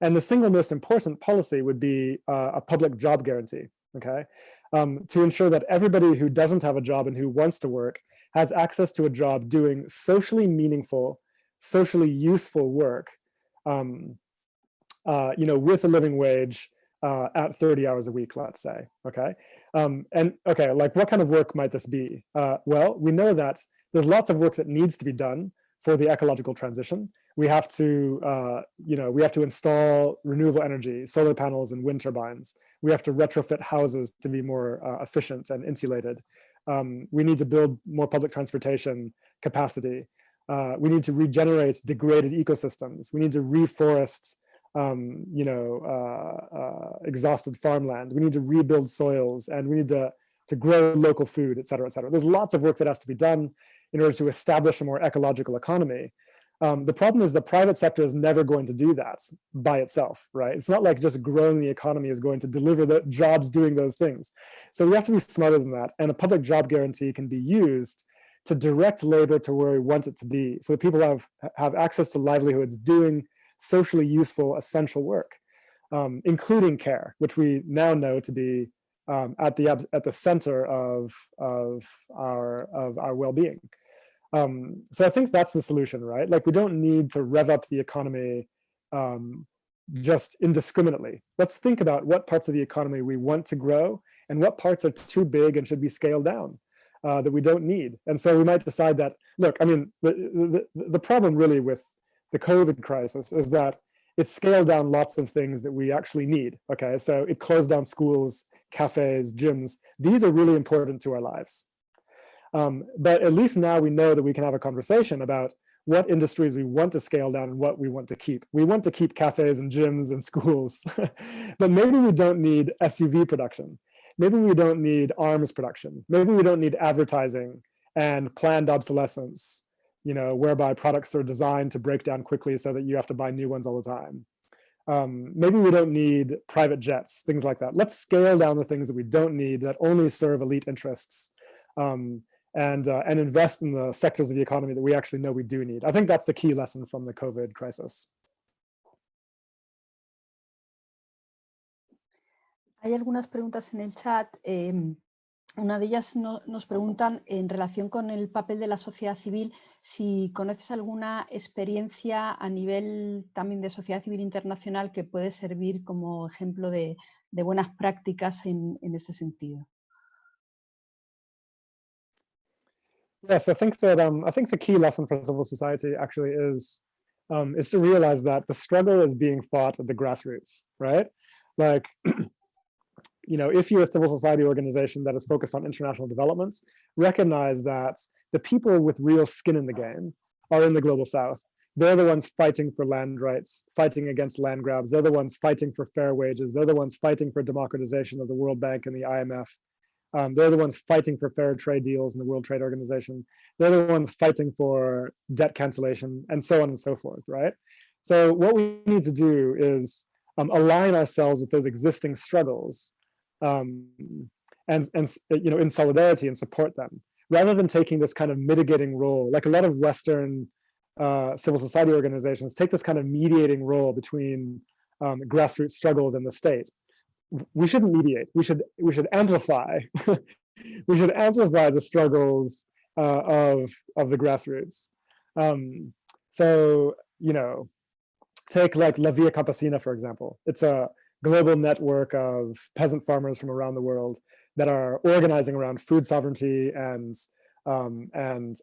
And the single most important policy would be a public job guarantee, okay? To ensure that everybody who doesn't have a job and who wants to work has access to a job doing socially meaningful, socially useful work, with a living wage, at 30 hours a week, let's say, okay? And okay, like what kind of work might this be? Well, we know that there's lots of work that needs to be done for the ecological transition. We have to, we have to install renewable energy, solar panels and wind turbines. We have to retrofit houses to be more efficient and insulated. We need to build more public transportation capacity. We need to regenerate degraded ecosystems. We need to reforest exhausted farmland. We need to rebuild soils, and we need to grow local food, et cetera, et cetera. There's lots of work that has to be done in order to establish a more ecological economy. The problem is the private sector is never going to do that by itself, right? It's not like just growing the economy is going to deliver the jobs doing those things. So we have to be smarter than that. And a public job guarantee can be used to direct labor to where we want it to be, so that people have access to livelihoods doing socially useful, essential work, including care, which we now know to be at the center of our well-being. So I think that's the solution, right? Like we don't need to rev up the economy just indiscriminately. Let's think about what parts of the economy we want to grow and what parts are too big and should be scaled down, that we don't need. And so we might decide that, look, I mean, the problem really with the COVID crisis is that it scaled down lots of things that we actually need, okay? So it closed down schools, cafes, gyms. These are really important to our lives. But at least now we know that we can have a conversation about what industries we want to scale down and what we want to keep. We want to keep cafes and gyms and schools, but maybe we don't need SUV production. Maybe we don't need arms production. Maybe we don't need advertising and planned obsolescence, whereby products are designed to break down quickly so that you have to buy new ones all the time. Maybe we don't need private jets, things like that. Let's scale down the things that we don't need, that only serve elite interests, and invest in the sectors of the economy that we actually know we do need. I think that's the key lesson from the COVID crisis. Hay algunas preguntas en el chat. Una de ellas nos preguntan en relación con el papel de la sociedad civil, si conoces alguna experiencia a nivel también de sociedad civil internacional que puede servir como ejemplo de buenas prácticas en ese sentido. Yes, I think the key lesson for civil society actually is to realize that the struggle is being fought at the grassroots, right? Like, if you're a civil society organization that is focused on international developments, recognize that the people with real skin in the game are in the global south. They're the ones fighting for land rights, fighting against land grabs. They're the ones fighting for fair wages. They're the ones fighting for democratization of the World Bank and the IMF. They're the ones fighting for fair trade deals in the World Trade Organization. They're the ones fighting for debt cancellation, and so on and so forth, right? So what we need to do is align ourselves with those existing struggles, and in solidarity, and support them, rather than taking this kind of mitigating role. Like a lot of Western civil society organizations take this kind of mediating role between grassroots struggles and the state. We shouldn't mediate. We should amplify. We should amplify the struggles of the grassroots. So take like La Via Campesina, for example. It's a global network of peasant farmers from around the world that are organizing around food sovereignty and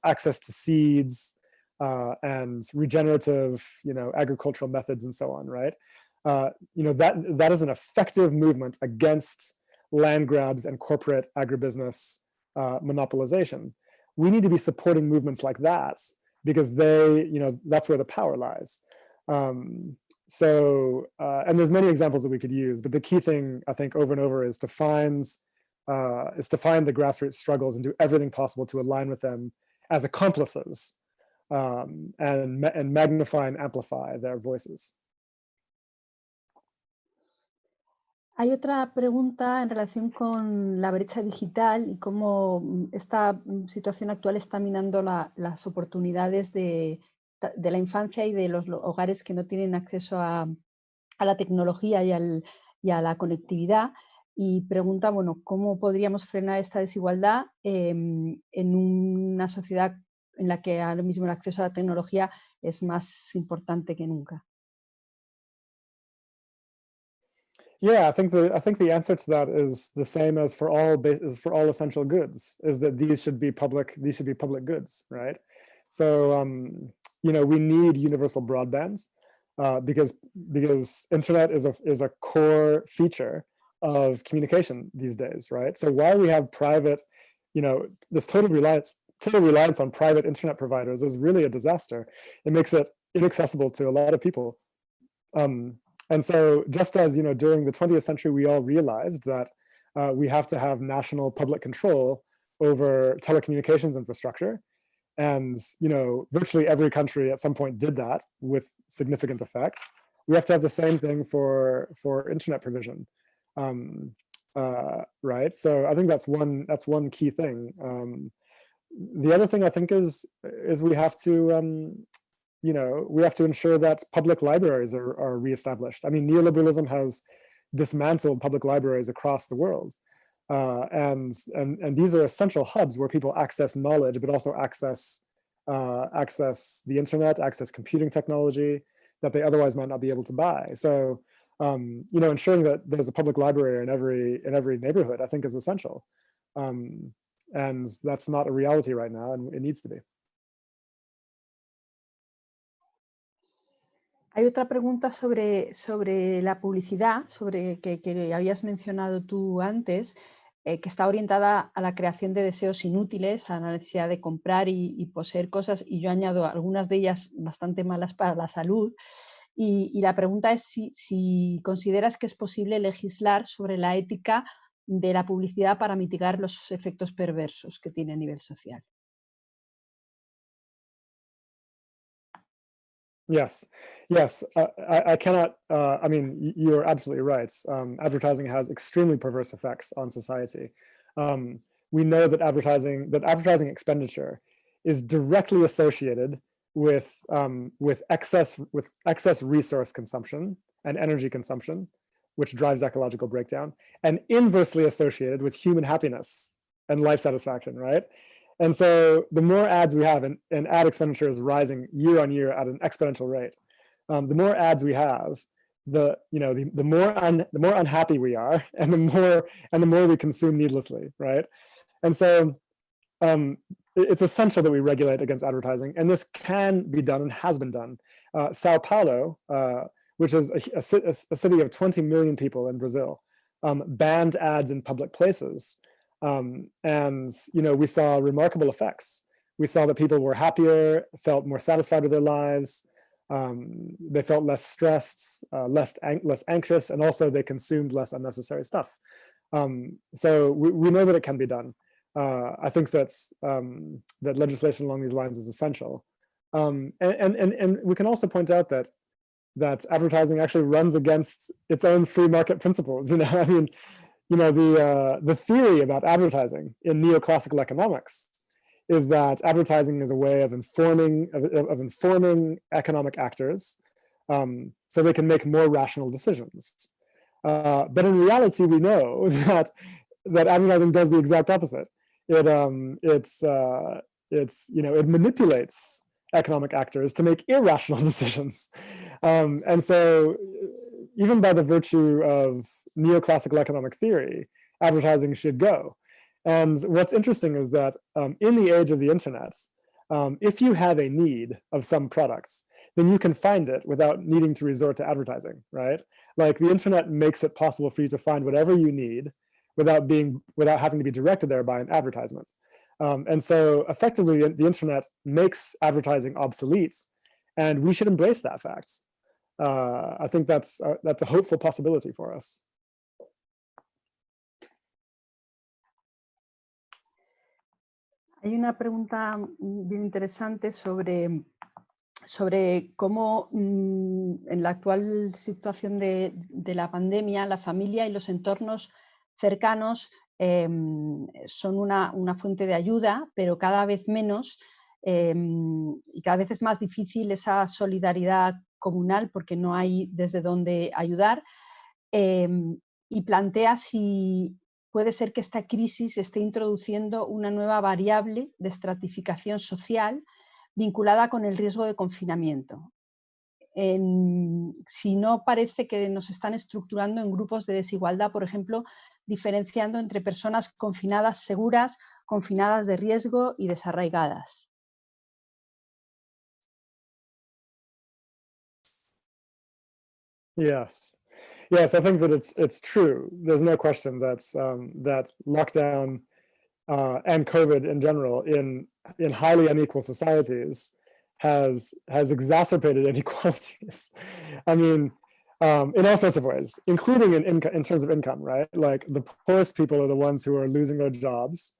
access to seeds and regenerative agricultural methods and so on, right? that is an effective movement against land grabs and corporate agribusiness monopolization. We need to be supporting movements like that because that's where the power lies. And there's many examples that we could use, but the key thing I think over and over is to find the grassroots struggles and do everything possible to align with them as accomplices, and magnify and amplify their voices. Hay otra pregunta en relación con la brecha digital y cómo esta situación actual está minando las oportunidades de la infancia y de los hogares que no tienen acceso a la tecnología y a la conectividad. Y pregunta, bueno, ¿cómo podríamos frenar esta desigualdad en una sociedad en la que ahora mismo el acceso a la tecnología es más importante que nunca? Yeah, I think the answer to that is the same as for all essential goods, is that these should be public goods, right? So we need universal broadband because internet is a core feature of communication these days, right? So while we have private, this total reliance on private internet providers is really a disaster. It makes it inaccessible to a lot of people. And so just as, during the 20th century, we all realized that we have to have national public control over telecommunications infrastructure. And, virtually every country at some point did that with significant effect. We have to have the same thing for internet provision, right? So I think that's one key thing. The other thing I think is we have to, we have to ensure that public libraries are reestablished. I mean, neoliberalism has dismantled public libraries across the world. And these are essential hubs where people access knowledge, but also access the internet, access computing technology that they otherwise might not be able to buy. So, ensuring that there's a public library in every neighborhood, I think is essential. And that's not a reality right now, and it needs to be. Hay otra pregunta sobre la publicidad, que habías mencionado tú antes, que está orientada a la creación de deseos inútiles, a la necesidad de comprar y poseer cosas, y yo añado algunas de ellas bastante malas para la salud. Y la pregunta es si consideras que es posible legislar sobre la ética de la publicidad para mitigar los efectos perversos que tiene a nivel social. Yes. I cannot. I mean, you're absolutely right. Advertising has extremely perverse effects on society. We know that advertising expenditure is directly associated with excess resource consumption and energy consumption, which drives ecological breakdown, and inversely associated with human happiness and life satisfaction, right? And so the more ads we have, and ad expenditure is rising year on year at an exponential rate. The more ads we have, the more unhappy we are, and the more we consume needlessly, right? And so it's essential that we regulate against advertising, and this can be done and has been done. Sao Paulo, which is a city of 20 million people in Brazil, banned ads in public places. And we saw remarkable effects. We saw that people were happier, felt more satisfied with their lives. They felt less stressed, less anxious, and also they consumed less unnecessary stuff. So we know that it can be done. I think that legislation along these lines is essential. And we can also point out that advertising actually runs against its own free market principles. I mean, the theory about advertising in neoclassical economics is that advertising is a way of informing economic actors so they can make more rational decisions. But in reality, we know that advertising does the exact opposite. It manipulates economic actors to make irrational decisions. And so even by the virtue of neoclassical economic theory, advertising should go. And what's interesting is that in the age of the internet, if you have a need of some products, then you can find it without needing to resort to advertising, right? Like the internet makes it possible for you to find whatever you need without having to be directed there by an advertisement. And so effectively, the internet makes advertising obsolete, and we should embrace that fact. I think that's a hopeful possibility for us. Hay una pregunta bien interesante sobre cómo en la actual situación de la pandemia, la familia y los entornos cercanos son una fuente de ayuda, pero cada vez menos y cada vez es más difícil esa solidaridad comunal porque no hay desde dónde ayudar. Y plantea si puede ser que esta crisis esté introduciendo una nueva variable de estratificación social vinculada con el riesgo de confinamiento. Si no, parece que nos están estructurando en grupos de desigualdad, por ejemplo, diferenciando entre personas confinadas seguras, confinadas de riesgo y desarraigadas. Yes. Yes, I think that it's true. There's no question that lockdown and COVID in general in highly unequal societies has exacerbated inequalities. I mean, in all sorts of ways, including in terms of income, right? Like the poorest people are the ones who are losing their jobs,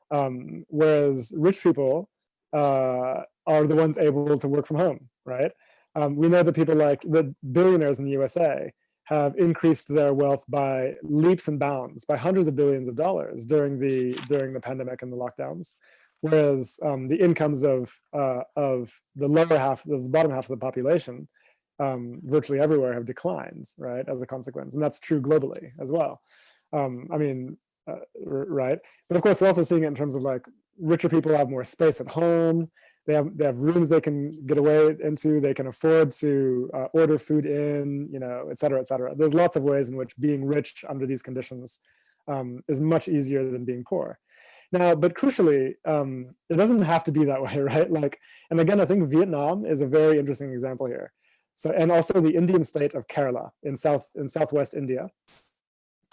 whereas rich people are the ones able to work from home, right? We know that people like the billionaires in the USA have increased their wealth by leaps and bounds, by hundreds of billions of dollars during the pandemic and the lockdowns, whereas the incomes of the lower half, the bottom half of the population, virtually everywhere have declined, right, as a consequence, and that's true globally as well. I mean, right, but of course we're also seeing it in terms of like richer people have more space at home. They have rooms they can get away into. They can afford to order food in, you know, et cetera, et cetera. There's lots of ways in which being rich under these conditions is much easier than being poor. Now, but crucially, it doesn't have to be that way, right? Like, and again, I think Vietnam is a very interesting example here. So, and also the Indian state of Kerala in southwest India.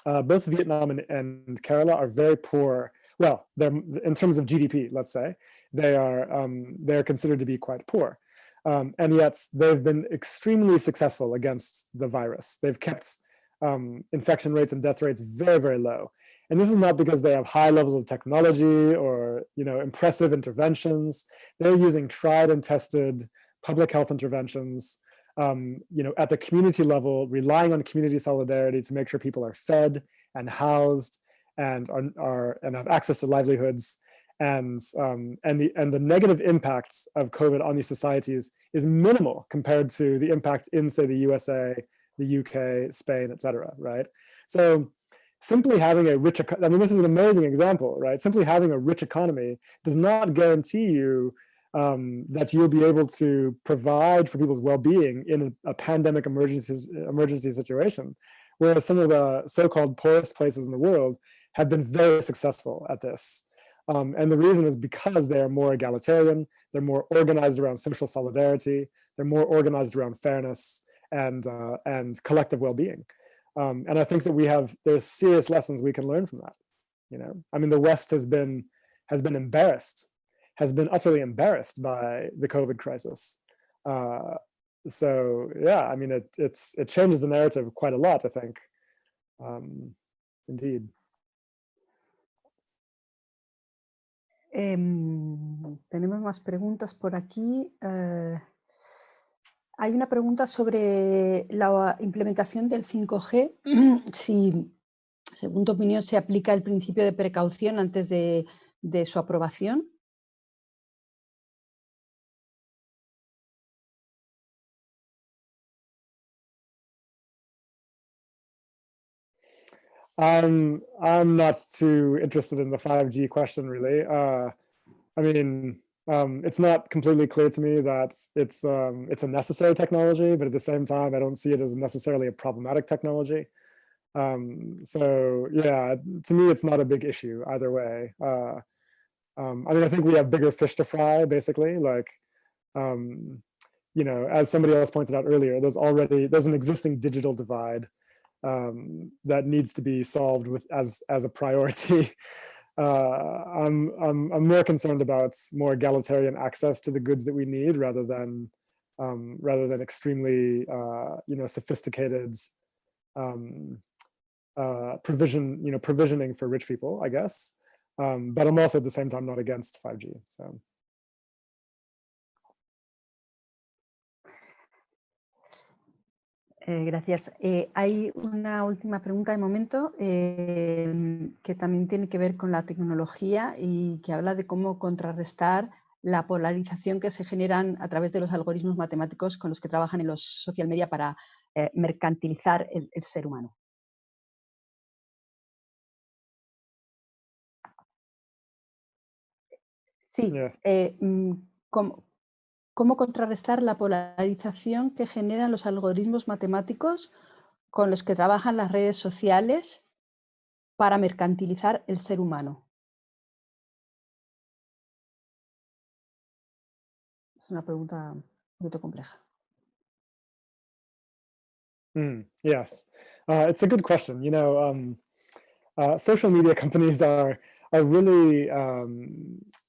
Both Vietnam and Kerala are very poor. Well, they're in terms of GDP, let's say, they're considered to be quite poor. And yet they've been extremely successful against the virus. They've kept infection rates and death rates very, very low. And this is not because they have high levels of technology or, you know, impressive interventions. They're using tried and tested public health interventions, you know, at the community level, relying on community solidarity to make sure people are fed and housed and have access to livelihoods. And the negative impacts of COVID on these societies is minimal compared to the impacts in, say, the USA, the UK, Spain, et cetera, right? So simply having a rich, I mean, this is an amazing example, right? Simply having a rich economy does not guarantee you that you'll be able to provide for people's well-being in a pandemic emergency situation, whereas some of the so-called poorest places in the world have been very successful at this. And the reason is because they are more egalitarian, they're more organized around social solidarity, they're more organized around fairness and collective well-being. And I think that there's serious lessons we can learn from that. You know, I mean, the West has been utterly embarrassed by the COVID crisis. So yeah, I mean, it changes the narrative quite a lot, I think. Indeed. Tenemos más preguntas por aquí. Hay una pregunta sobre la implementación del 5G, si, según tu opinión, se aplica el principio de precaución antes de su aprobación. I'm not too interested in the 5G question, really. I mean, it's not completely clear to me that it's a necessary technology, but at the same time, I don't see it as necessarily a problematic technology. So yeah, to me, it's not a big issue either way. I mean, I think we have bigger fish to fry, basically. Like, as somebody else pointed out earlier, there's an existing digital divide that needs to be solved as a priority. I'm more concerned about more egalitarian access to the goods that we need rather than extremely sophisticated provisioning for rich people, I guess. But I'm also at the same time not against 5G. So. Gracias. Hay una última pregunta de momento que también tiene que ver con la tecnología y que habla de cómo contrarrestar la polarización que se generan a través de los algoritmos matemáticos con los que trabajan en los social media para mercantilizar el ser humano. Sí, Yes. ¿Cómo contrarrestar la polarización que generan los algoritmos matemáticos con los que trabajan las redes sociales para mercantilizar el ser humano? Es una pregunta un poquito compleja. Yes, it's a good question. Social media companies are really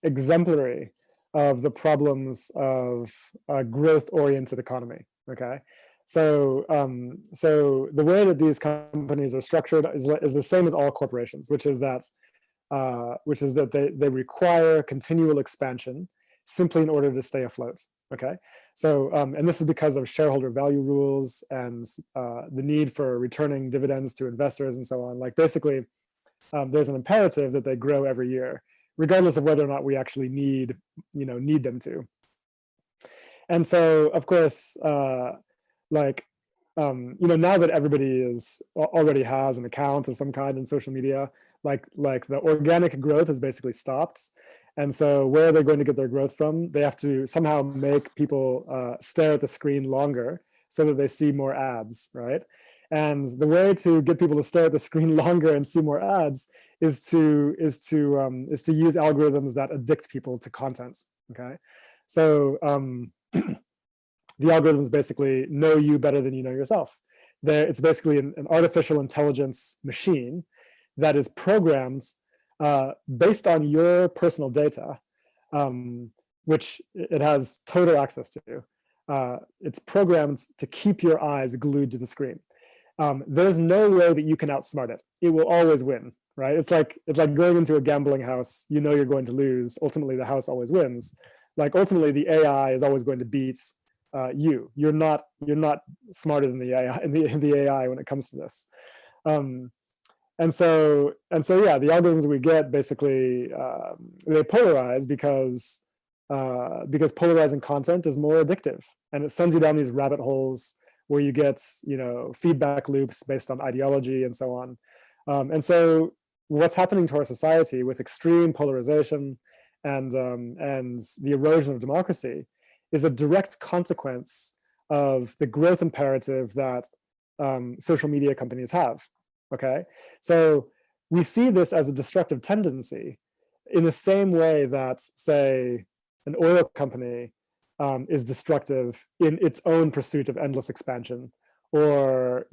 exemplary of the problems of a growth-oriented economy. Okay, so the way that these companies are structured is the same as all corporations, which is that they require continual expansion simply in order to stay afloat. Okay, so and this is because of shareholder value rules and the need for returning dividends to investors and so on. Like basically, there's an imperative that they grow every year, regardless of whether or not we actually need them to. And so, of course, now that everybody already has an account of some kind in social media, like the organic growth has basically stopped. And so where are they going to get their growth from? They have to somehow make people stare at the screen longer so that they see more ads, right? And the way to get people to stare at the screen longer and see more ads is to use algorithms that addict people to content. Okay, so the algorithms basically know you better than you know yourself. It's basically an artificial intelligence machine that is programmed based on your personal data, which it has total access to. It's programmed to keep your eyes glued to the screen. There's no way that you can outsmart it. It will always win, right? It's like going into a gambling house. You know you're going to lose. Ultimately, the house always wins. Like ultimately, the AI is always going to beat you. You're not smarter than the AI in the AI when it comes to this. And so yeah, the algorithms we get basically they polarize because polarizing content is more addictive, and it sends you down these rabbit holes where you get feedback loops based on ideology and so on. And so what's happening to our society with extreme polarization and the erosion of democracy is a direct consequence of the growth imperative that social media companies have. Okay, so we see this as a destructive tendency in the same way that, say, an oil company is destructive in its own pursuit of endless expansion, or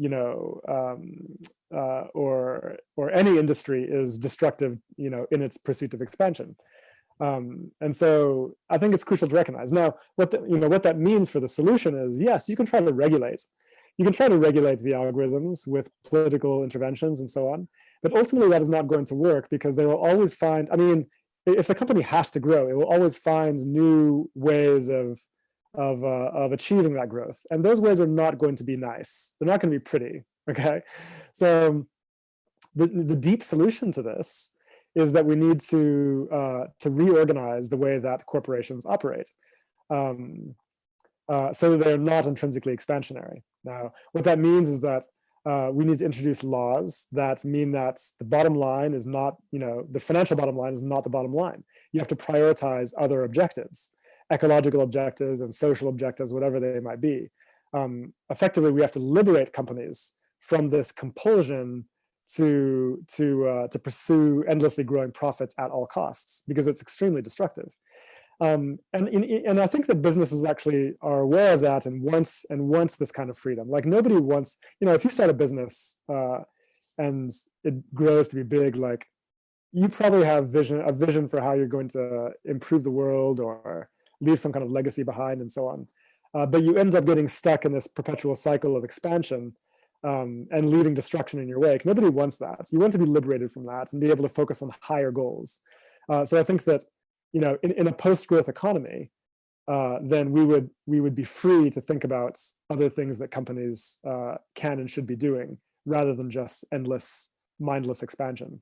or any industry is destructive, in its pursuit of expansion. And so I think it's crucial to recognize. Now, what that means for the solution is, yes, you can try to regulate. You can try to regulate the algorithms with political interventions and so on, but ultimately that is not going to work because they will always find, if the company has to grow, it will always find new ways of achieving that growth. And those ways are not going to be nice. They're not going to be pretty, okay? So the deep solution to this is that we need to reorganize the way that corporations operate. So that they're not intrinsically expansionary. Now, what that means is that we need to introduce laws that mean that the bottom line is not, the financial bottom line is not the bottom line. You have to prioritize other objectives, ecological objectives and social objectives, whatever they might be. Effectively, we have to liberate companies from this compulsion to pursue endlessly growing profits at all costs, because it's extremely destructive. And I think that businesses actually are aware of that and wants this kind of freedom. Like nobody wants, if you start a business and it grows to be big, like you probably have a vision for how you're going to improve the world or leave some kind of legacy behind and so on. But you end up getting stuck in this perpetual cycle of expansion and leaving destruction in your wake. Nobody wants that. You want to be liberated from that and be able to focus on higher goals. So I think that, in a post-growth economy, then we would be free to think about other things that companies can and should be doing rather than just endless, mindless expansion.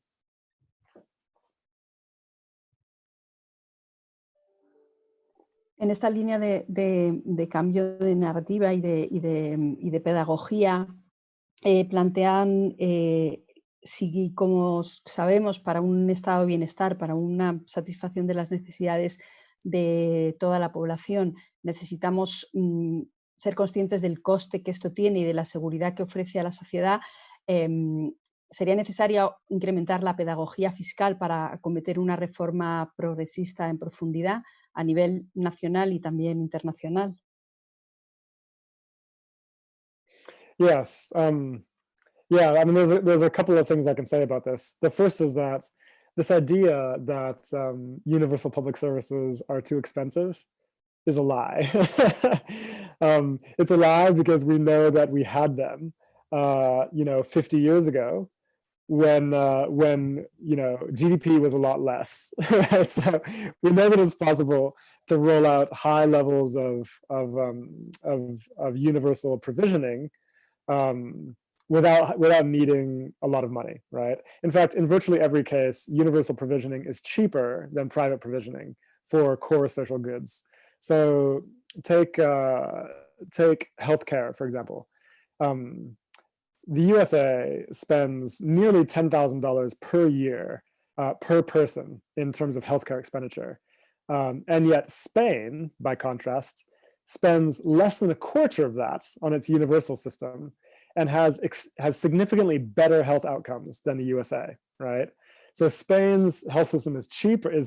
En esta línea de cambio de narrativa y de pedagogía, plantean, si como sabemos, para un estado de bienestar, para una satisfacción de las necesidades de toda la población, necesitamos ser conscientes del coste que esto tiene y de la seguridad que ofrece a la sociedad. Sería necesario incrementar la pedagogía fiscal para acometer una reforma progresista en profundidad a nivel nacional y también internacional. Yes. Yeah, I mean, there's a couple of things I can say about this. The first is that this idea that universal public services are too expensive is a lie. It's a lie because we know that we had them, 50 years ago, when GDP was a lot less. Right? So we know that it's possible to roll out high levels of universal provisioning without needing a lot of money, right? In fact, in virtually every case, universal provisioning is cheaper than private provisioning for core social goods. So take healthcare, for example. The USA spends nearly $10,000 per year per person in terms of healthcare expenditure. And yet Spain, by contrast, spends less than a quarter of that on its universal system and has significantly better health outcomes than the USA, right? So Spain's health system is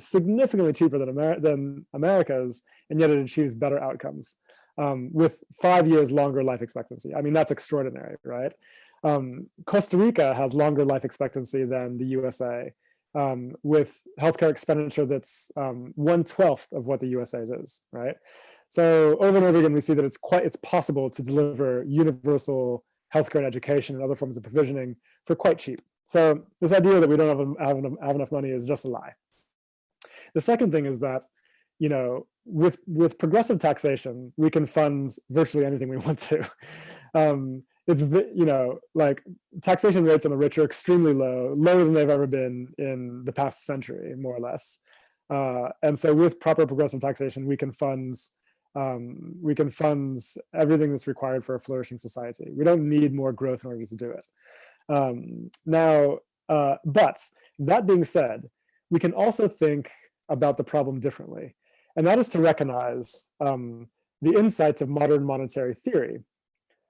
significantly cheaper than America's, and yet it achieves better outcomes with 5 years longer life expectancy. I mean, that's extraordinary, right? Costa Rica has longer life expectancy than the USA, with healthcare expenditure that's 1/12 of what the USA's is, right? So over and over again, we see that it's possible to deliver universal healthcare and education and other forms of provisioning for quite cheap. So this idea that we don't have enough money is just a lie. The second thing is that, with progressive taxation, we can fund virtually anything we want to. It's, like taxation rates on the rich are extremely lower than they've ever been in the past century, more or less. And so with proper progressive taxation, we can fund everything that's required for a flourishing society. We don't need more growth in order to do it. But that being said, we can also think about the problem differently. And that is to recognize the insights of modern monetary theory,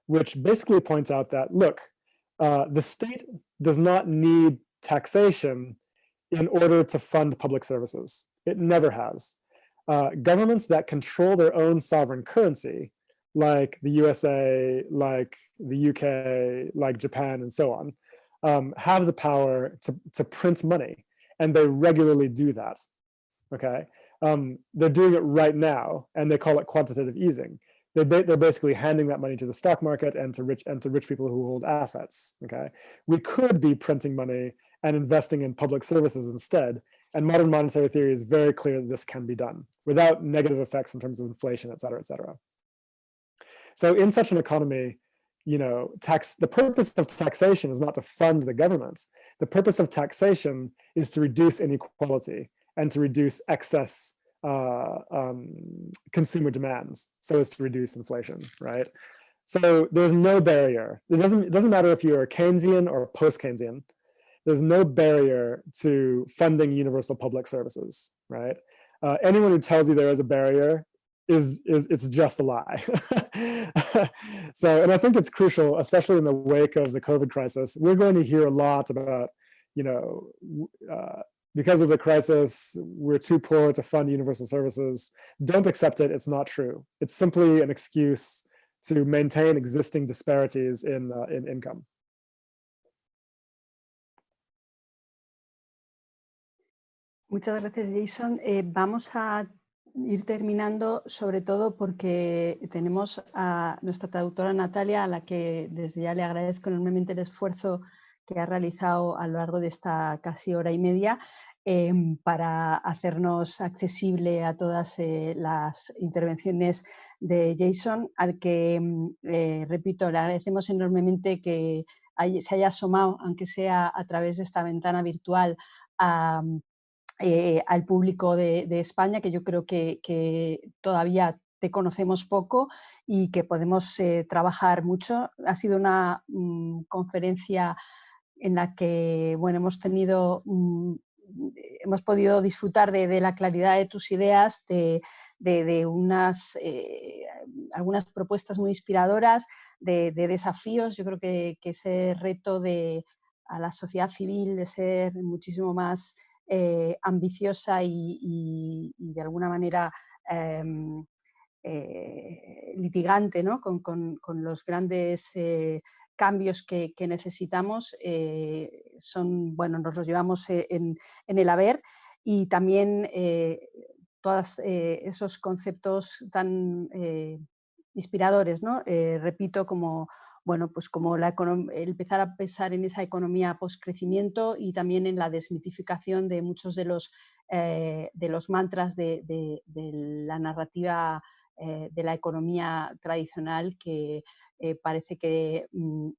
which basically points out that, look, the state does not need taxation in order to fund public services. It never has. Governments that control their own sovereign currency, like the USA, like the UK, like Japan, and so on, have the power to print money, and they regularly do that, okay? They're doing it right now, and they call it quantitative easing. They're basically handing that money to the stock market and to rich people who hold assets, okay? We could be printing money and investing in public services instead, and modern monetary theory is very clear that this can be done without negative effects in terms of inflation, et cetera, et cetera. So in such an economy, the purpose of taxation is not to fund the government. The purpose of taxation is to reduce inequality and to reduce excess consumer demands, so as to reduce inflation, right? So there's no barrier. It doesn't matter if you're a Keynesian or post-Keynesian. There's no barrier to funding universal public services, right? Anyone who tells you there is a barrier it's just a lie. So, and I think it's crucial, especially in the wake of the COVID crisis. We're going to hear a lot about, because of the crisis, we're too poor to fund universal services. Don't accept it, it's not true. It's simply an excuse to maintain existing disparities in income. Muchas gracias, Jason. Vamos a ir terminando, sobre todo porque tenemos a nuestra traductora Natalia, a la que desde ya le agradezco enormemente el esfuerzo que ha realizado a lo largo de esta casi hora y media para hacernos accesible a todas las intervenciones de Jason, al que, repito, le agradecemos enormemente que se haya asomado, aunque sea a través de esta ventana virtual, al público de España, que yo creo que todavía te conocemos poco y que podemos trabajar mucho. Ha sido una conferencia en la que bueno, hemos podido disfrutar de la claridad de tus ideas, de algunas propuestas muy inspiradoras, de desafíos. Yo creo que ese reto a la sociedad civil de ser muchísimo más ambiciosa y de alguna manera litigante, ¿no? con los grandes cambios que necesitamos, bueno, nos los llevamos en el haber, y también todos esos conceptos tan inspiradores, ¿no? Repito, como bueno, pues como empezar a pensar en esa economía post-crecimiento y también en la desmitificación de muchos de los mantras de la narrativa de la economía tradicional, que parece que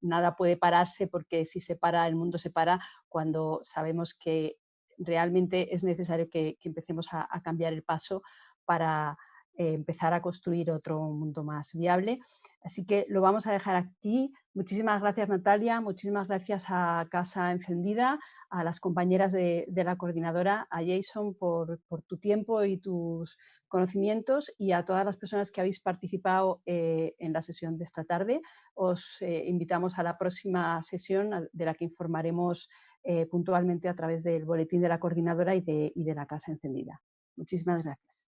nada puede pararse, porque si se para, el mundo se para, cuando sabemos que realmente es necesario que empecemos a cambiar el paso para empezar a construir otro mundo más viable. Así que lo vamos a dejar aquí. Muchísimas gracias, Natalia, muchísimas gracias a Casa Encendida, a las compañeras de la coordinadora, a Jason por tu tiempo y tus conocimientos, y a todas las personas que habéis participado en la sesión de esta tarde. Os invitamos a la próxima sesión, de la que informaremos puntualmente a través del boletín de la coordinadora y de la Casa Encendida. Muchísimas gracias.